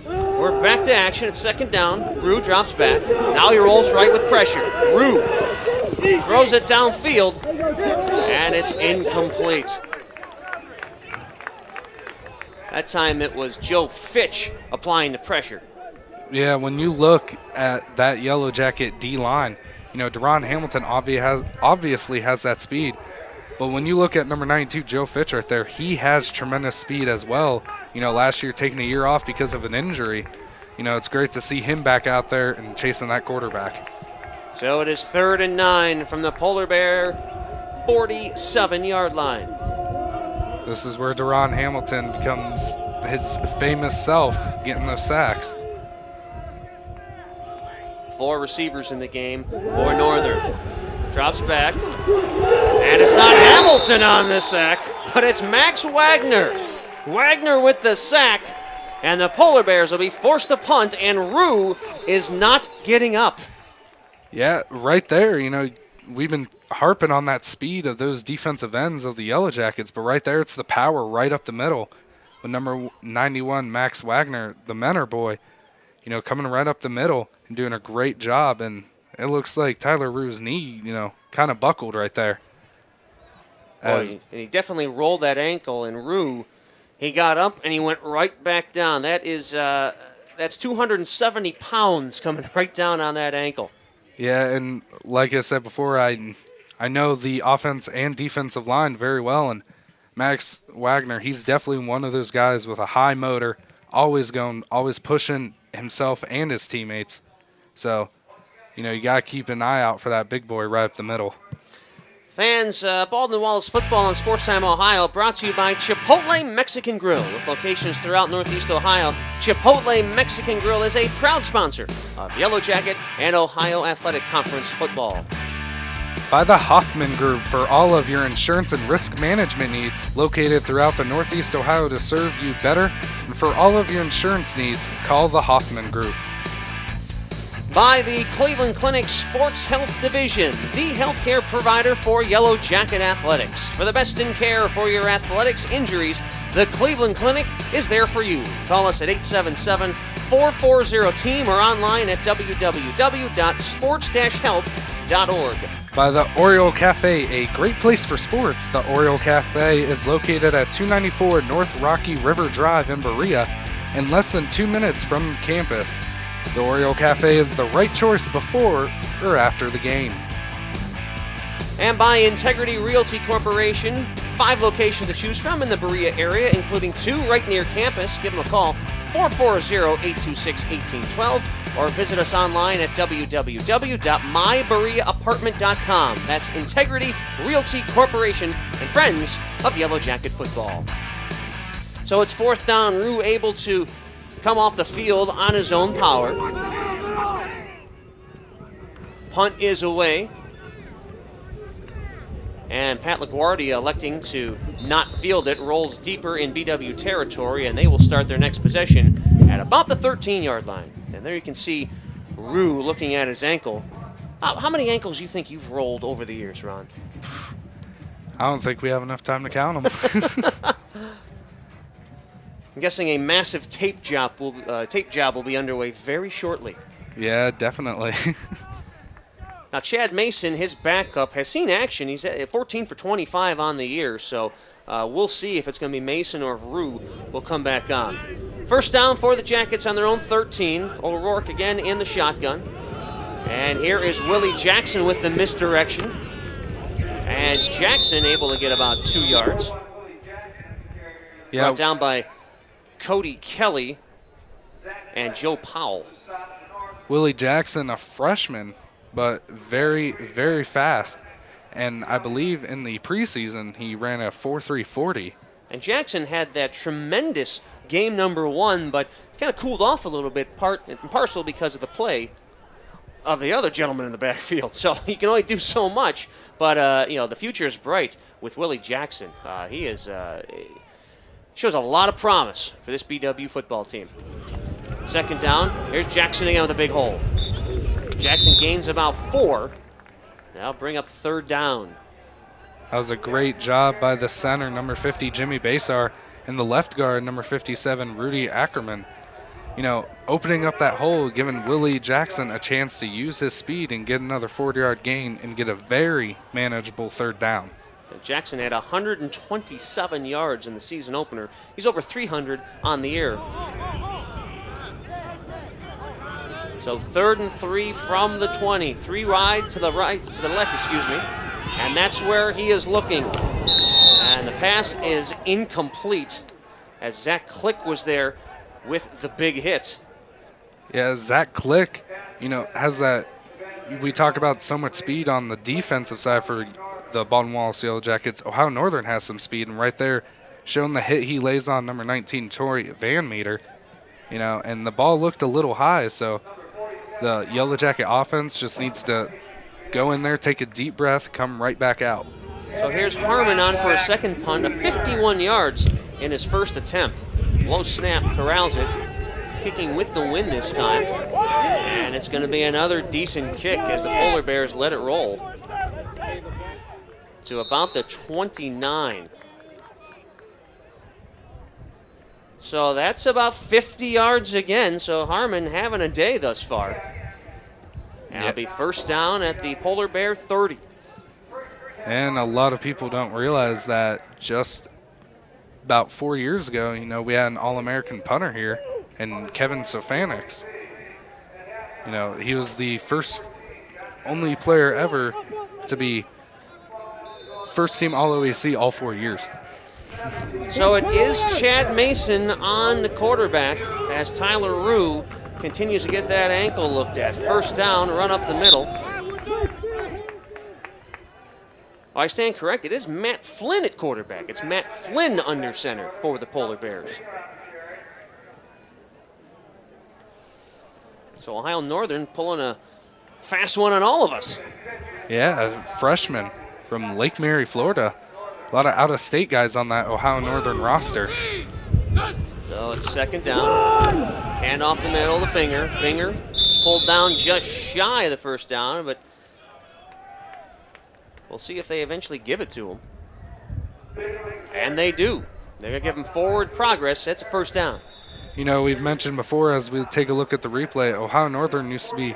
we're back to action. It's second down. Rue drops back. Now he rolls right with pressure. Rue throws it downfield, and it's incomplete. That time it was Joe Fitch applying the pressure. Yeah, when you look at that Yellow Jacket D-line, Deron Hamilton obviously has that speed. But when you look at number 92, Joe Fitch right there, he has tremendous speed as well. Last year taking a year off because of an injury. It's great to see him back out there and chasing that quarterback. So it is 3rd and 9 from the Polar Bear 47-yard line. This is where Deron Hamilton becomes his famous self, getting those sacks. 4 receivers in the game for Northern. Drops back. And it's not Hamilton on the sack, but it's Max Wagner. Wagner with the sack. And the Polar Bears will be forced to punt, and Rue is not getting up. Yeah, right there, we've been harping on that speed of those defensive ends of the Yellow Jackets, but right there it's the power right up the middle with number 91, Max Wagner, the Menor boy, coming right up the middle and doing a great job. And it looks like Tyler Rue's knee, kind of buckled right there. And he definitely rolled that ankle, and Rue, he got up and he went right back down. That's 270 pounds coming right down on that ankle. Yeah, and like I said before, I know the offense and defensive line very well, and Max Wagner, he's definitely one of those guys with a high motor, always pushing himself and his teammates. So, you got to keep an eye out for that big boy right up the middle. Fans, Baldwin Wallace Football on Sports Time Ohio brought to you by Chipotle Mexican Grill. With locations throughout Northeast Ohio, Chipotle Mexican Grill is a proud sponsor of Yellow Jacket and Ohio Athletic Conference football. By the Hoffman Group for all of your insurance and risk management needs, located throughout the Northeast Ohio to serve you better. And for all of your insurance needs, call the Hoffman Group. By the Cleveland Clinic Sports Health Division, the healthcare provider for Yellow Jacket Athletics. For the best in care for your athletics injuries, the Cleveland Clinic is there for you. Call us at 877-440-TEAM or online at www.sports-health.org. By the Oriole Cafe, a great place for sports. The Oriole Cafe is located at 294 North Rocky River Drive in Berea, and less than 2 minutes from campus. The Oriole Cafe is the right choice before or after the game. And by Integrity Realty Corporation, 5 locations to choose from in the Berea area, including 2 right near campus. Give them a call 440-826-1812, or visit us online at www.mybereaapartment.com. That's Integrity Realty Corporation and friends of Yellow Jacket football. So it's fourth down. Rue able to come off the field on his own power. Punt is away. And Pat LaGuardia electing to not field it, rolls deeper in BW territory, and they will start their next possession at about the 13-yard line. And there you can see Rue looking at his ankle. How many ankles do you think you've rolled over the years, Ron? I don't think we have enough time to count them. I'm guessing a massive tape job will be underway very shortly. Yeah, definitely. Now, Chad Mason, his backup, has seen action. He's at 14 for 25 on the year, so we'll see if it's going to be Mason or if Rue will come back on. First down for the Jackets on their own 13. O'Rourke again in the shotgun. And here is Willie Jackson with the misdirection. And Jackson able to get about 2 yards. Yeah. Brought down by Cody Kelly and Joe Powell. Willie Jackson, a freshman, but very, very fast. And I believe in the preseason, he ran a 4.340. And Jackson had that tremendous game number 1, but kind of cooled off a little bit, part and parcel because of the play of the other gentleman in the backfield. So he can only do so much, but the future is bright with Willie Jackson. He is shows a lot of promise for this BW football team. Second down, here's Jackson again with a big hole. Jackson gains about 4. Now bring up third down. That was a great job by the center, number 50, Jimmy Basar, and the left guard, number 57, Rudy Ackerman. Opening up that hole, giving Willie Jackson a chance to use his speed and get another 40-yard gain and get a very manageable third down. Jackson had 127 yards in the season opener. He's over 300 on the year. So 3rd and 3 from the 20. 3 wide to the left, and that's where he is looking. And the pass is incomplete as Zach Click was there with the big hit. Yeah, Zach Click, has that. We talk about so much speed on the defensive side for the Baldwin Wallace Yellow Jackets. Ohio Northern has some speed, and right there, showing the hit he lays on number 19, Tori Van Meter. And the ball looked a little high, so the Yellow Jacket offense just needs to go in there, take a deep breath, come right back out. So here's Harmon on for a second punt of 51 yards in his first attempt. Low snap, corrals it, kicking with the wind this time. And it's going to be another decent kick as the Polar Bears let it roll to about the 29. So that's about 50 yards again. So Harmon having a day thus far. And it'll be first down at the Polar Bear 30. And a lot of people don't realize that just about 4 years ago, we had an All-American punter here, and Kevin Sofanix. He was the only player ever to be first team All-OAC all 4 years. So it is Chad Mason on the quarterback as Tyler Rue continues to get that ankle looked at. First down, run up the middle. I stand correct. It is Matt Flynn at quarterback. It's Matt Flynn under center for the Polar Bears. So Ohio Northern pulling a fast one on all of us. Yeah, a freshman from Lake Mary, Florida. A lot of out-of-state guys on that Ohio Northern roster. So it's second down. Hand off the middle to Finger. Finger pulled down just shy of the first down, but we'll see if they eventually give it to him. And they do. They're going to give him forward progress. That's a first down. We've mentioned before as we take a look at the replay, Ohio Northern used to be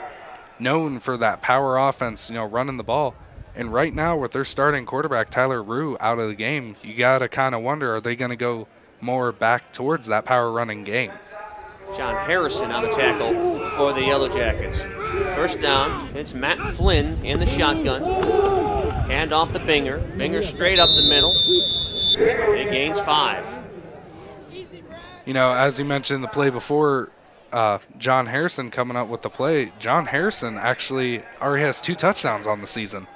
known for that power offense, running the ball. And right now with their starting quarterback, Tyler Rue, out of the game, you got to kind of wonder, are they going to go more back towards that power running game? John Harrison on the tackle for the Yellow Jackets. First down, it's Matt Flynn in the shotgun. Hand off to Binger. Binger straight up the middle. It gains 5. As you mentioned the play before, John Harrison coming up with the play. John Harrison actually already has 2 touchdowns on the season.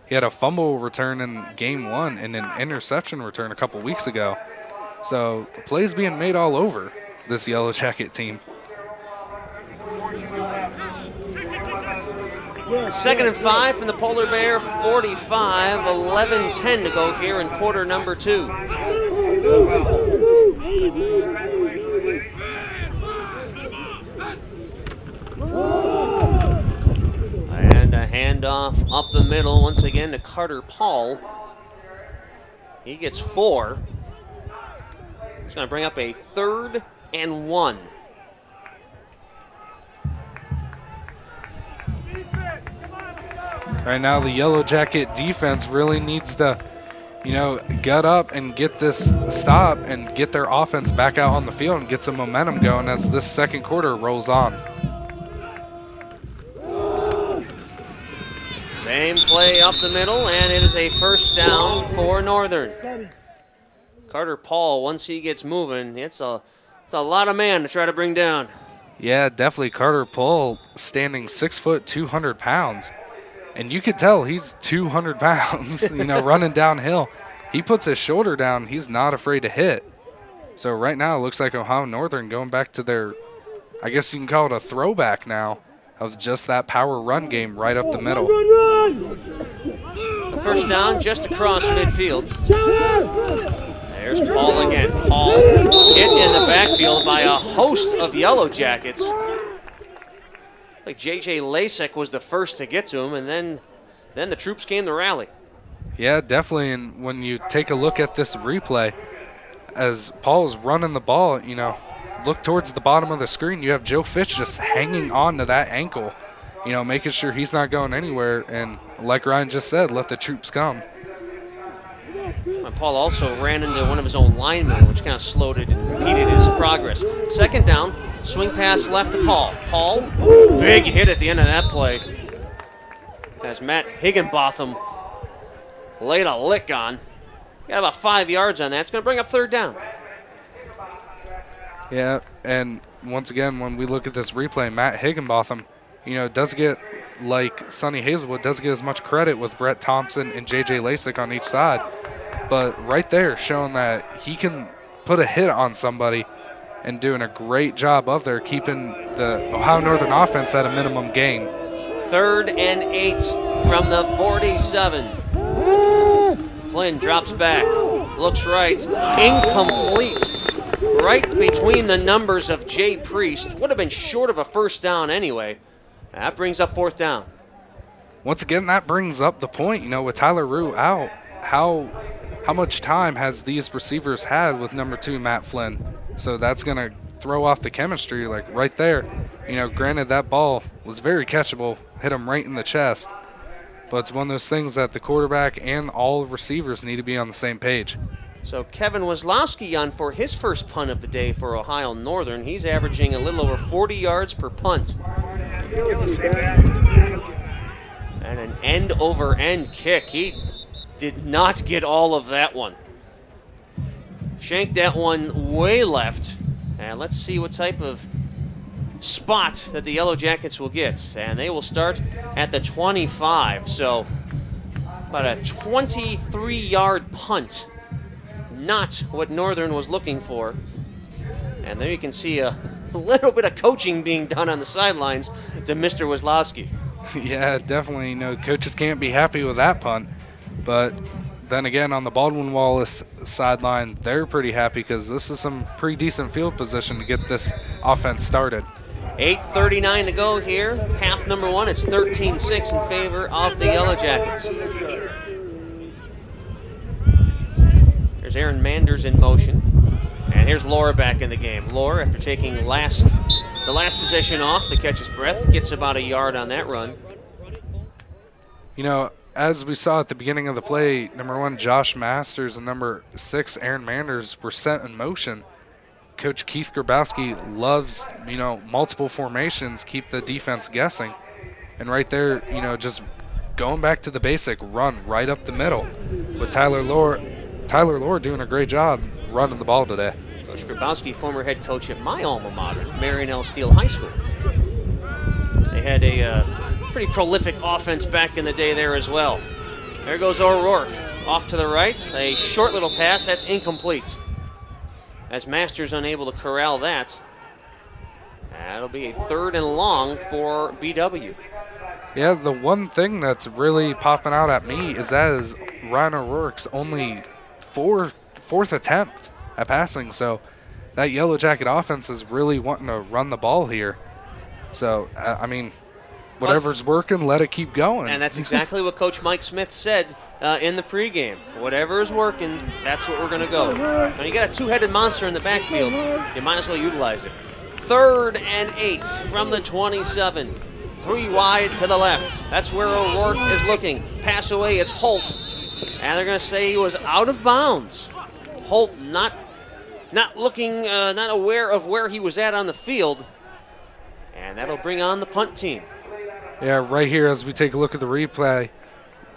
He had a fumble return in game 1 and an interception return a couple weeks ago. So plays being made all over this Yellow Jacket team. 2nd and 5 from the Polar Bear 45, 11-10 to go here in quarter number 2. And a handoff up the middle once again to Carter Paul. He gets 4. He's going to bring up a 3rd and 1. Right now, the Yellow Jacket defense really needs to, gut up and get this stop and get their offense back out on the field and get some momentum going as this second quarter rolls on. Same play up the middle, and it is a first down for Northern. Carter Paul, once he gets moving, it's a lot of man to try to bring down. Yeah, definitely. Carter Paul standing 6 foot, 200 pounds. And you could tell he's 200 pounds, running downhill. He puts his shoulder down. He's not afraid to hit. So right now it looks like Ohio Northern going back to their, I guess you can call it a throwback now, of just that power run game right up the middle. First down just across midfield. There's Paul again. Paul hit in the backfield by a host of Yellow Jackets. Like J.J. Lasek was the first to get to him, and then the troops came to rally. Yeah, definitely. And when you take a look at this replay, as Paul's running the ball, look towards the bottom of the screen. You have Joe Fitch just hanging on to that ankle, making sure he's not going anywhere. And like Ryan just said, let the troops come. And Paul also ran into one of his own linemen, which kind of slowed it and impeded his progress. Second down. Swing pass left to Paul. Paul, big hit at the end of that play. As Matt Higginbotham laid a lick on. Got about 5 yards on that. It's going to bring up 3rd down. Yeah, and once again, when we look at this replay, Matt Higginbotham, does get, like Sonny Hazelwood, doesn't get as much credit with Brett Thompson and J.J. Lasik on each side. But right there, showing that he can put a hit on somebody and doing a great job of there, keeping the Ohio Northern offense at a minimum gain. 3rd and 8 from the 47. Flynn drops back, looks right, incomplete. Right between the numbers of Jay Priest. Would have been short of a first down anyway. That brings up 4th down. Once again, that brings up the point, with Tyler Rue out, how much time has these receivers had with number 2, Matt Flynn? So that's going to throw off the chemistry, like right there. Granted, that ball was very catchable, hit him right in the chest. But it's one of those things that the quarterback and all receivers need to be on the same page. So Kevin Wazlowski on for his first punt of the day for Ohio Northern. He's averaging a little over 40 yards per punt. And an end-over-end kick. He did not get all of that one. Shanked that one way left. And let's see what type of spot that the Yellow Jackets will get. And they will start at the 25. So about a 23-yard punt. Not what Northern was looking for. And there you can see a little bit of coaching being done on the sidelines to Mr. Wazlowski. Yeah, definitely. Coaches can't be happy with that punt. But then again, on the Baldwin Wallace sideline, they're pretty happy because this is some pretty decent field position to get this offense started. 8:39 to go here. Half number 1. It's 13-6 in favor of the Yellow Jackets. There's Aaron Manders in motion. And here's Laura back in the game. Laura, after taking the last possession off to catch his breath, gets about a yard on that run. As we saw at the beginning of the play, number 1, Josh Masters, and number 6, Aaron Manders, were set in motion. Coach Keith Grabowski loves, multiple formations, keep the defense guessing. And right there, just going back to the basic, run right up the middle. With Tyler Lohr doing a great job running the ball today. Coach Grabowski, former head coach at my alma mater, Marion L. Steele High School. They had a pretty prolific offense back in the day there as well. There goes O'Rourke off to the right. A short little pass. That's incomplete. As Masters unable to corral that. That'll be a 3rd and long for BW. Yeah, the one thing that's really popping out at me is Ryan O'Rourke's only fourth attempt at passing. So that Yellow Jacket offense is really wanting to run the ball here. So, I mean, whatever's working, let it keep going. And that's exactly what Coach Mike Smith said in the pregame. Whatever is working, that's what we're going to go. Now, you got a two-headed monster in the backfield. You might as well utilize it. 3rd and 8 from the 27. 3 wide to the left. That's where O'Rourke is looking. Pass away, it's Holt. And they're going to say he was out of bounds. Holt not looking, not aware of where he was at on the field. And that'll bring on the punt team. Yeah, right here as we take a look at the replay,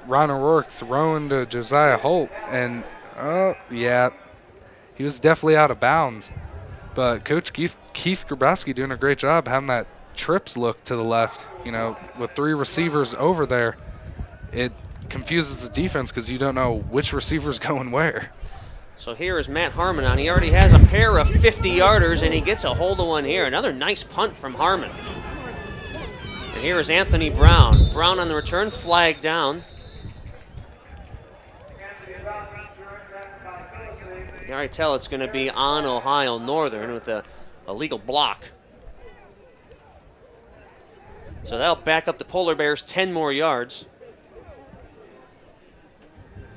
Ron O'Rourke throwing to Josiah Holt, and yeah, he was definitely out of bounds. But Coach Keith Grabowski doing a great job having that trips look to the left. You know, with 3 receivers over there, it confuses the defense because you don't know which receiver's going where. So here is Matt Harmon on. He already has a pair of 50-yarders, and he gets a hold of one here. Another nice punt from Harmon. And here is Anthony Brown. Brown on the return, flag down. You already tell it's going to be on Ohio Northern with a legal block. So that'll back up the Polar Bears 10 more yards.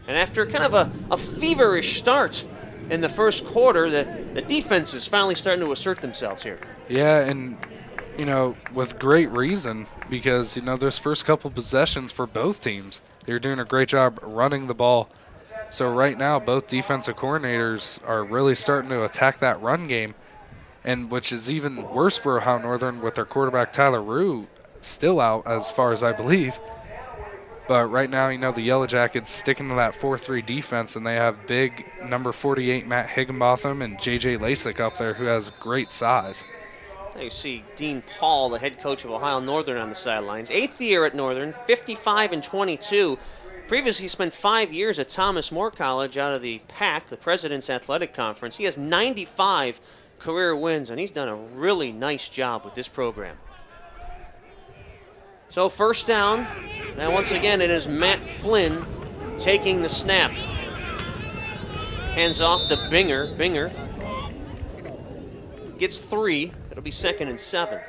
And after kind of a feverish start in the first quarter, the defense is finally starting to assert themselves here. Yeah, and, you know, with great reason, because, you know, those first couple possessions for both teams, they're doing a great job running the ball. So right now, both defensive coordinators are really starting to attack that run game, and which is even worse for Ohio Northern with their quarterback Tyler Rue still out, as far as I believe. But right now, you know, the Yellow Jackets sticking to that 4-3 defense, and they have big number 48 Matt Higginbotham and J.J. Lasik up there, who has great size. You see Dean Paul, the head coach of Ohio Northern, on the sidelines. 8th year at Northern, 55-22. Previously spent 5 years at Thomas More College out of the PAC, the President's Athletic Conference. He has 95 career wins, and he's done a really nice job with this program. So 1st down, and once again it is Matt Flynn taking the snap. Hands off to Binger. Binger gets 3. It'll be 2nd and 7.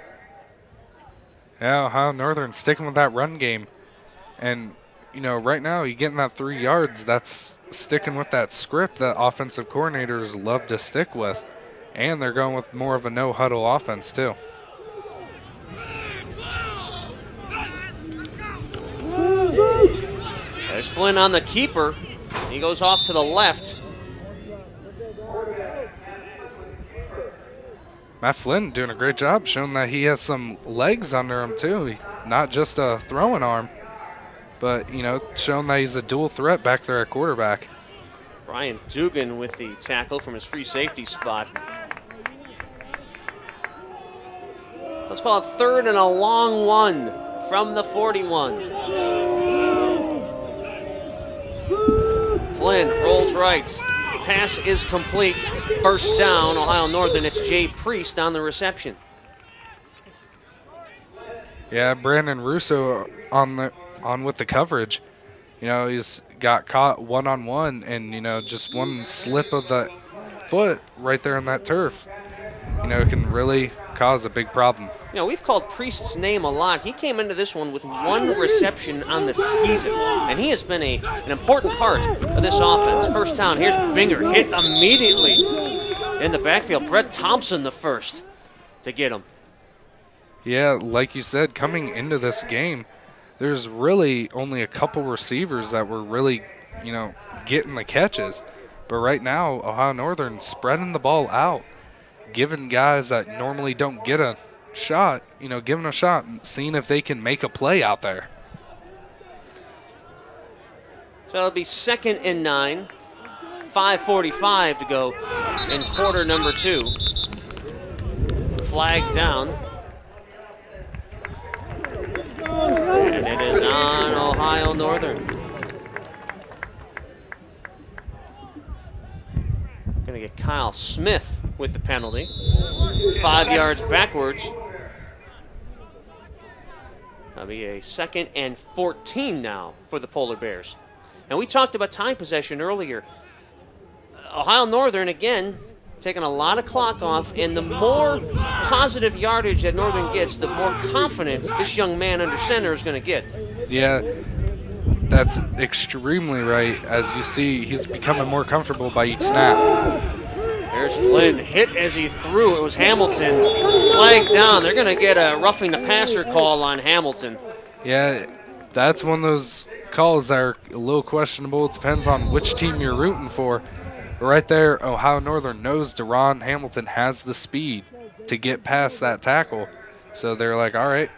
Yeah, Ohio Northern sticking with that run game. And, you know, right now you getting that 3 yards, that's sticking with that script that offensive coordinators love to stick with. And they're going with more of a no-huddle offense, too. There's Flynn on the keeper. He goes off to the left. Matt Flynn doing a great job, showing that he has some legs under him, too. Not just a throwing arm, but, you know, showing that he's a dual threat back there at quarterback. Brian Dugan with the tackle from his free safety spot. Let's call it 3rd and a long one from the 41. Flynn rolls right. Pass is complete. First down, Ohio Northern. It's Jay Priest on the reception. Yeah, Brandon Russo on with the coverage. You know, he's got caught one-on-one, and, you know, just one slip of the foot right there on that turf, you know, can really cause a big problem. You know, we've called Priest's name a lot. He came into this one with 1 reception on the season, and he has been an important part of this offense. First down, here's Binger, hit immediately in the backfield. Brett Thompson the first to get him. Yeah, like you said, coming into this game, there's really only a couple receivers that were really, you know, getting the catches. But right now, Ohio Northern spreading the ball out, giving guys that normally don't get a shot, you know, giving a shot and seeing if they can make a play out there. So it'll be 2nd and 9 5:45 to go in quarter number 2. Flag down. And it is on Ohio Northern. Going to get Kyle Smith with the penalty. 5 yards backwards. That'll be a 2nd and 14 now for the Polar Bears. And we talked about time possession earlier. Ohio Northern, again, taking a lot of clock off, and the more positive yardage that Northern gets, the more confident this young man under center is going to get. Yeah, that's extremely right. As you see, he's becoming more comfortable by each snap. There's Flynn, hit as he threw. It was Hamilton. Flag down. They're going to get a roughing the passer call on Hamilton. Yeah, that's one of those calls that are a little questionable. It depends on which team you're rooting for. But right there, Ohio Northern knows Deron Hamilton has the speed to get past that tackle. So they're like, all right,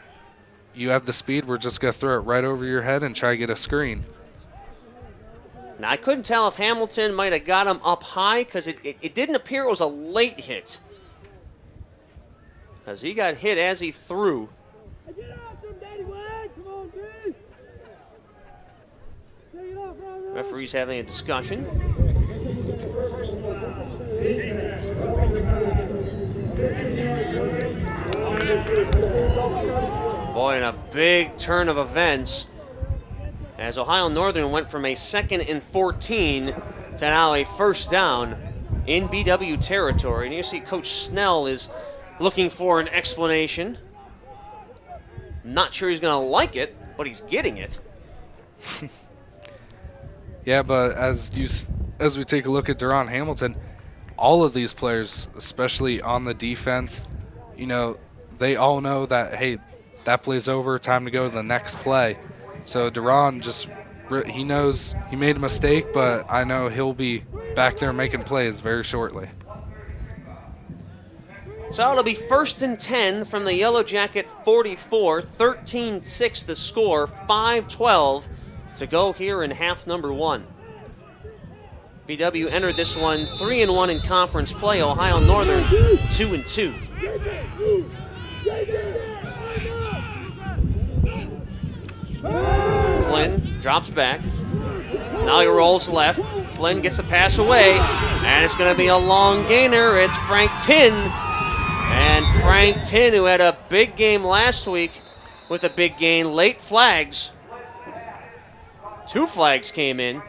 you have the speed. We're just going to throw it right over your head and try to get a screen. Now, I couldn't tell if Hamilton might have got him up high because it didn't appear it was a late hit. Because he got hit as he threw. Referee's having a discussion. Boy, and a big turn of events as Ohio Northern went from a 2nd and 14 to now a 1st down in BW territory. And you see Coach Snell is looking for an explanation. Not sure he's going to like it, but he's getting it. Yeah, but as we take a look at Deron Hamilton, all of these players, especially on the defense, you know, they all know that, hey, that play's over, time to go to the next play. So Deron he knows he made a mistake, but I know he'll be back there making plays very shortly. So it'll be 1st and 10 from the Yellow Jacket 44, 13-6 the score, 5:12 to go here in half number 1. BW entered this one 3-1 in conference play. Ohio Northern 2-2. Flynn drops back. Now he rolls left. Flynn gets the pass away, and it's going to be a long gainer. It's Frank Tinn. And Frank Tinn, who had a big game last week with a big gain, late flags. 2 flags came in.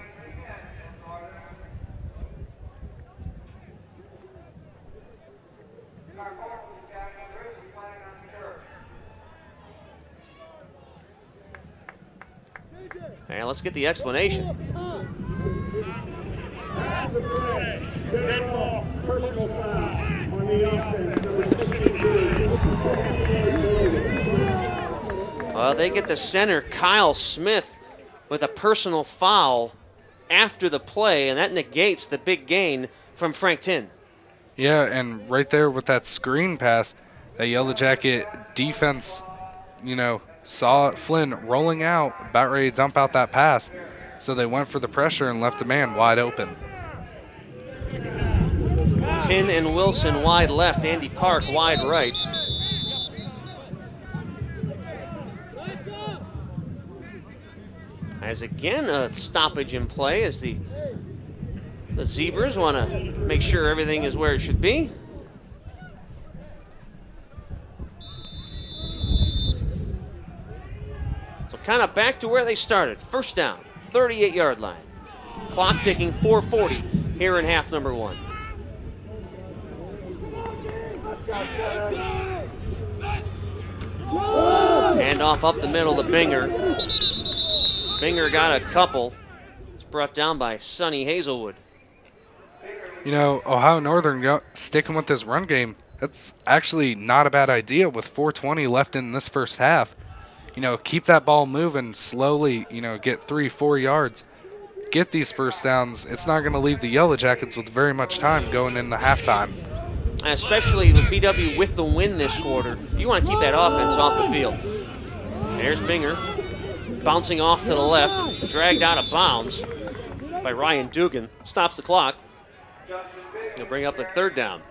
And let's get the explanation. Personal foul on the offense, number 63. Well, they get the center, Kyle Smith, with a personal foul after the play, and that negates the big gain from Frank Tinn. Yeah, and right there with that screen pass, that Yellow Jacket defense, you know, saw Flynn rolling out, about ready to dump out that pass. So they went for the pressure and left a man wide open. Tinn and Wilson wide left, Andy Park wide right. As again a stoppage in play as the Zebras want to make sure everything is where it should be. So kind of back to where they started. 1st down, 38-yard line. Clock ticking, 4:40 here in half number 1. Handoff up the middle to Binger. Binger got a couple. It's brought down by Sonny Hazelwood. You know, Ohio Northern sticking with this run game, that's actually not a bad idea with 4:20 left in this first half. You know, keep that ball moving slowly, you know, get 3-4 yards. Get these first downs. It's not going to leave the Yellow Jackets with very much time going into halftime. Especially with BW with the win this quarter. You want to keep that offense off the field. There's Binger. Bouncing off to the left. Dragged out of bounds by Ryan Dugan. Stops the clock. He'll bring up a third down.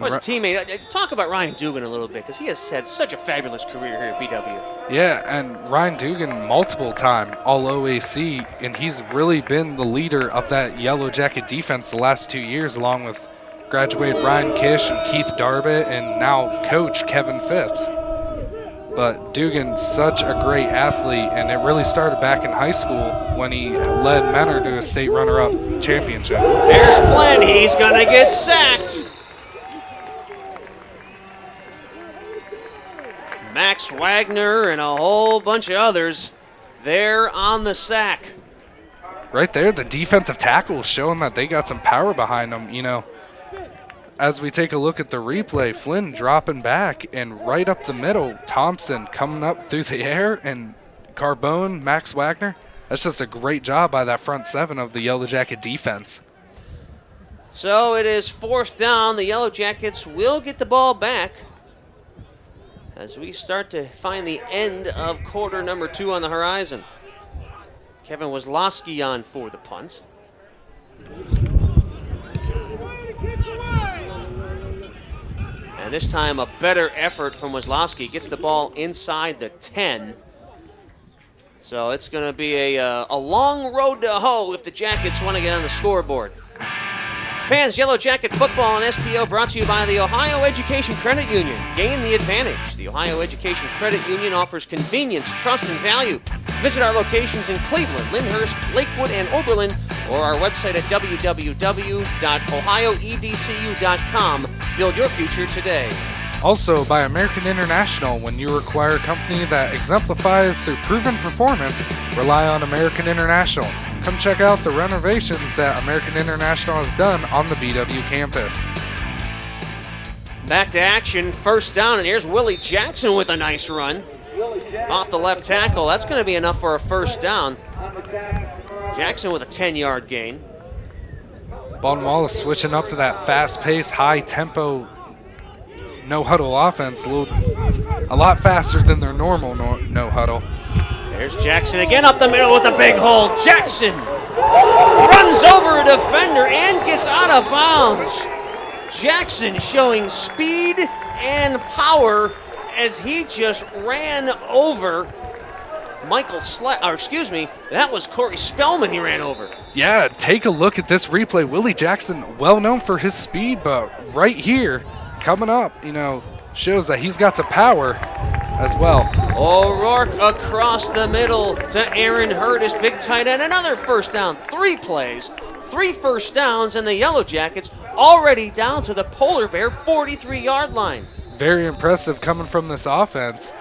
As a teammate, talk about Ryan Dugan a little bit, because he has had such a fabulous career here at BW. Yeah, and Ryan Dugan, multiple time All OAC, and he's really been the leader of that Yellow Jacket defense the last 2 years, along with graduated Ryan Kish and Keith Darbett, and now coach Kevin Phipps. But Dugan's such a great athlete, and it really started back in high school when he led Menor to a state runner-up championship. There's Flynn. He's going to get sacked. Max Wagner and a whole bunch of others there on the sack. Right there, the defensive tackle showing that they got some power behind them. You know, as we take a look at the replay, Flynn dropping back, and right up the middle, Thompson coming up through the air, and Carbone, Max Wagner. That's just a great job by that front seven of the Yellow Jacket defense. So it is 4th down. The Yellow Jackets will get the ball back as we start to find the end of quarter number 2 on the horizon. Kevin Wazlowski on for the punt. And this time a better effort from Wazlowski. Gets the ball inside the 10. So it's going to be a long road to hoe if the Jackets want to get on the scoreboard. Fans, Yellow Jacket Football and STO brought to you by the Ohio Education Credit Union. Gain the advantage. The Ohio Education Credit Union offers convenience, trust, and value. Visit our locations in Cleveland, Lyndhurst, Lakewood, and Oberlin, or our website at www.ohioedcu.com. Build your future today. Also by American International. When you require a company that exemplifies through proven performance, rely on American International. Come check out the renovations that American International has done on the BW campus. Back to action, 1st down, and here's Willie Jackson with a nice run. Off the left tackle, that's going to be enough for a 1st down. Jackson with a 10-yard gain. Baldwin Wallace switching up to that fast-paced, high-tempo, no-huddle offense, a lot faster than their normal no-huddle. There's Jackson again up the middle with a big hole. Jackson runs over a defender and gets out of bounds. Jackson showing speed and power as he just ran over that was Corey Spellman he ran over. Yeah, take a look at this replay. Willie Jackson, well known for his speed, but right here, coming up, shows that he's got some power as well. O'Rourke across the middle to Aaron Hurd, his big tight end. Another 1st down. 3 plays, 3 1st downs, and the Yellow Jackets already down to the Polar Bear 43-yard line. Very impressive coming from this offense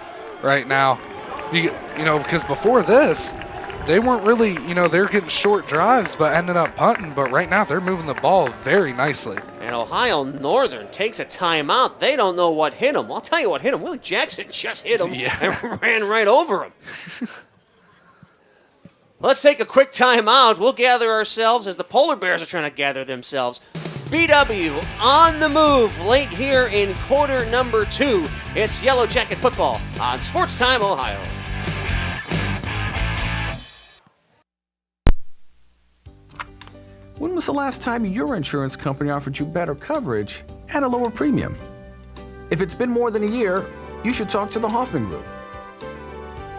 right now. Because before this, they weren't really, they were getting short drives but ended up punting. But right now, they're moving the ball very nicely. And Ohio Northern takes a timeout. They don't know what hit him. I'll tell you what hit him. Willie Jackson just hit him and ran right over him. Let's take a quick timeout. We'll gather ourselves as the Polar Bears are trying to gather themselves. BW on the move late here in quarter number 2. It's Yellow Jacket Football on Sports Time Ohio. When was the last time your insurance company offered you better coverage at a lower premium? If it's been more than a year, you should talk to the Hoffman Group.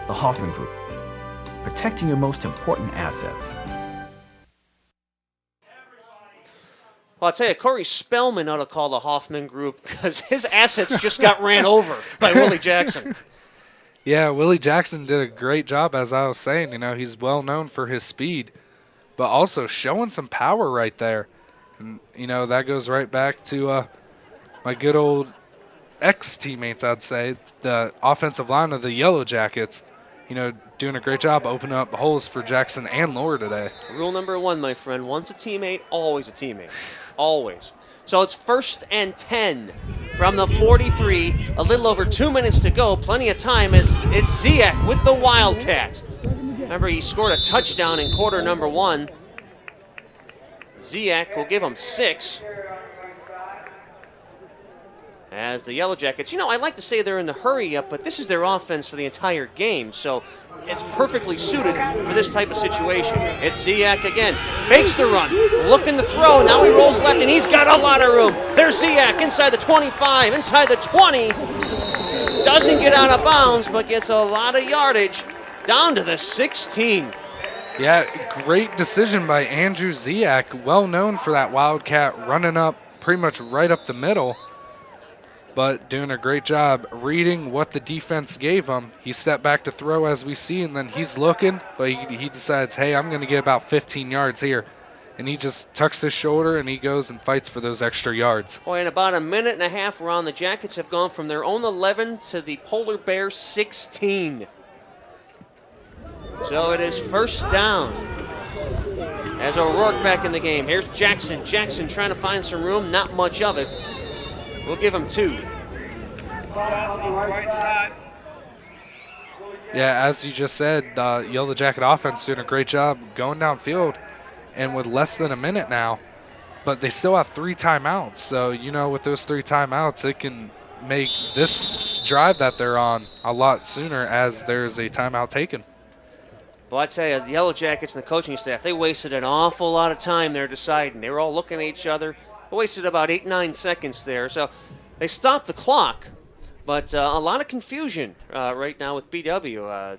The Hoffman Group, protecting your most important assets. Well, I'll tell you, Corey Spellman ought to call the Hoffman Group because his assets just got ran over by Willie Jackson. Yeah, Willie Jackson did a great job, as I was saying. He's well known for his speed, but also showing some power right there. And, that goes right back to my good old ex-teammates, I'd say, the offensive line of the Yellow Jackets, doing a great job opening up the holes for Jackson and Lohr today. Rule number 1, my friend, once a teammate, always a teammate. Always. So it's 1st and 10 from the 43. A little over 2 minutes to go. Plenty of time as it's Ziak with the Wildcats. Remember, he scored a touchdown in quarter number 1. Ziak will give him 6. as the Yellow Jackets, I like to say they're in the hurry up, but this is their offense for the entire game, so it's perfectly suited for this type of situation. It's Ziak again, fakes the run, looking to throw, now he rolls left, and he's got a lot of room. There's Ziak inside the 25, inside the 20, doesn't get out of bounds, but gets a lot of yardage down to the 16. Yeah, great decision by Andrew Ziak, well known for that Wildcat running up pretty much right up the middle, but doing a great job reading what the defense gave him. He stepped back to throw as we see, and then he's looking, but he decides, hey, I'm going to get about 15 yards here. And he just tucks his shoulder and he goes and fights for those extra yards. Boy, in about a minute and a half around, the Jackets have gone from their own 11 to the Polar Bears 16. So it is first down. As O'Rourke back in the game. Here's Jackson. Jackson trying to find some room. Not much of it. We'll give him 2. Yeah, as you just said, the Yellow Jacket offense doing a great job going downfield, and with less than a minute now, but they still have 3 timeouts. So, with those 3 timeouts, it can make this drive that they're on a lot sooner as there's a timeout taken. Well, I tell you, the Yellow Jackets and the coaching staff, they wasted an awful lot of time there deciding. They were all looking at each other. They wasted about 8-9 seconds there. So they stopped the clock, but a lot of confusion right now with BW.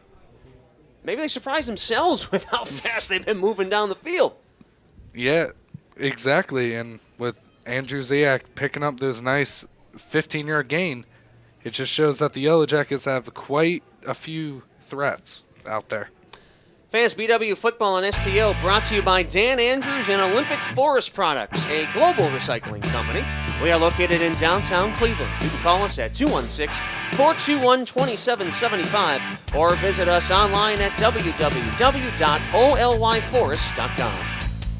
Maybe they surprised themselves with how fast they've been moving down the field. Yeah, exactly. And with Andrew Ziak picking up those nice 15-yard gain, it just shows that the Yellow Jackets have quite a few threats out there. Fans, BW Football on STL brought to you by Dan Andrews and Olympic Forest Products, a global recycling company. We are located in downtown Cleveland. You can call us at 216-421-2775 or visit us online at www.olyforest.com.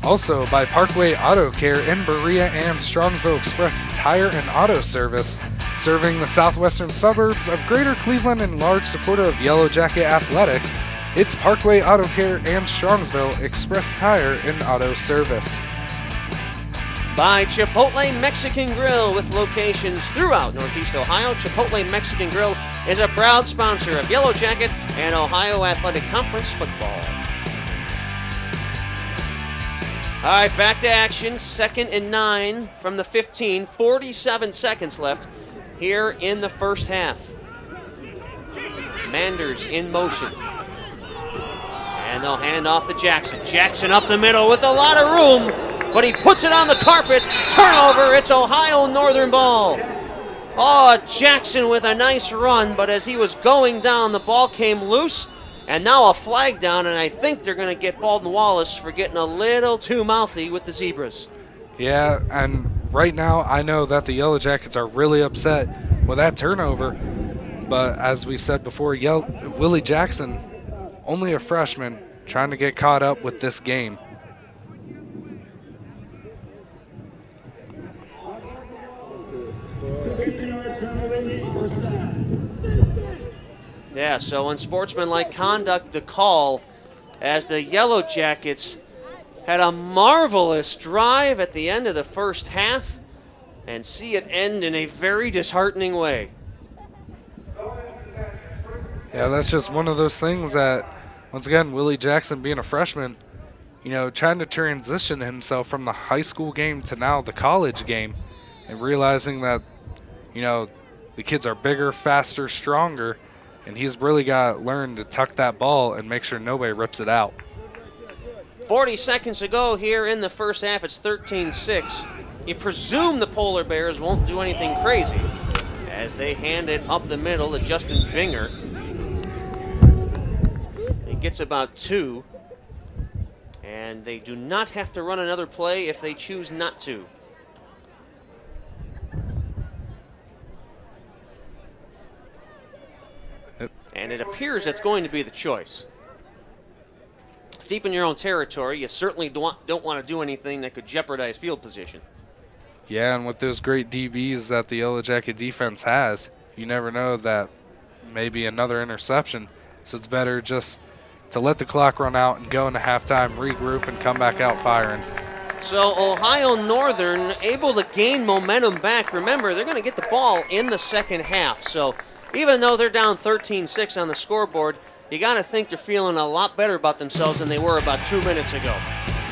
Also by Parkway Auto Care in Berea and Strongsville Express Tire and Auto Service, serving the southwestern suburbs of Greater Cleveland and large supporter of Yellow Jacket Athletics. It's Parkway Auto Care and Strongsville Express Tire and Auto Service. By Chipotle Mexican Grill with locations throughout Northeast Ohio. Chipotle Mexican Grill is a proud sponsor of Yellow Jacket and Ohio Athletic Conference football. All right, back to action. 2nd and 9 from the 15. 47 seconds left here in the first half. Manders in motion. And they'll hand off to Jackson. Jackson up the middle with a lot of room, but he puts it on the carpet. Turnover, it's Ohio Northern ball. Oh, Jackson with a nice run, but as he was going down, the ball came loose, and now a flag down, and I think they're going to get Baldwin Wallace for getting a little too mouthy with the Zebras. Yeah, and right now I know that the Yellow Jackets are really upset with that turnover, but as we said before, Willie Jackson, only a freshman, trying to get caught up with this game. Yeah, so unsportsmanlike conduct, the call, as the Yellow Jackets had a marvelous drive at the end of the first half and see it end in a very disheartening way. Yeah, that's just one of those things that, once again, Willie Jackson being a freshman, trying to transition himself from the high school game to now the college game and realizing that, the kids are bigger, faster, stronger, and he's really got to learn to tuck that ball and make sure nobody rips it out. 40 seconds to go here in the first half. It's 13-6. You presume the Polar Bears won't do anything crazy as they hand it up the middle to Justin Binger. He gets about 2, and they do not have to run another play if they choose not to. And it appears that's going to be the choice. Deep in your own territory, you certainly don't want to do anything that could jeopardize field position. Yeah, and with those great DBs that the Yellow Jacket defense has, you never know that maybe another interception. So it's better just to let the clock run out and go into halftime, regroup, and come back out firing. So Ohio Northern able to gain momentum back. Remember, they're going to get the ball in the second half. So even though they're down 13-6 on the scoreboard, you got to think they're feeling a lot better about themselves than they were about 2 minutes ago.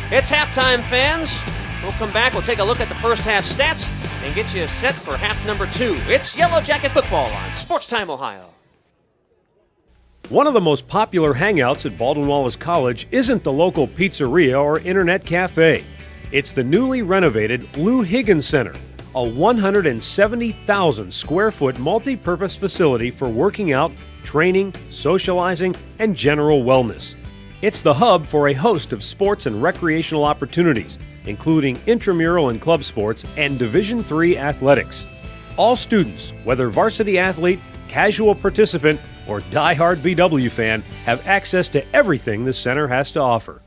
It's halftime, fans. We'll come back. We'll take a look at the first half stats and get you set for half number 2. It's Yellow Jacket football on Sports Time Ohio. One of the most popular hangouts at Baldwin Wallace College isn't the local pizzeria or internet cafe. It's the newly renovated Lou Higgins Center, a 170,000 square foot multi-purpose facility for working out, training, socializing, and general wellness. It's the hub for a host of sports and recreational opportunities, including intramural and club sports and Division III athletics. All students, whether varsity athlete, casual participant, or die-hard VW fan, have access to everything the center has to offer.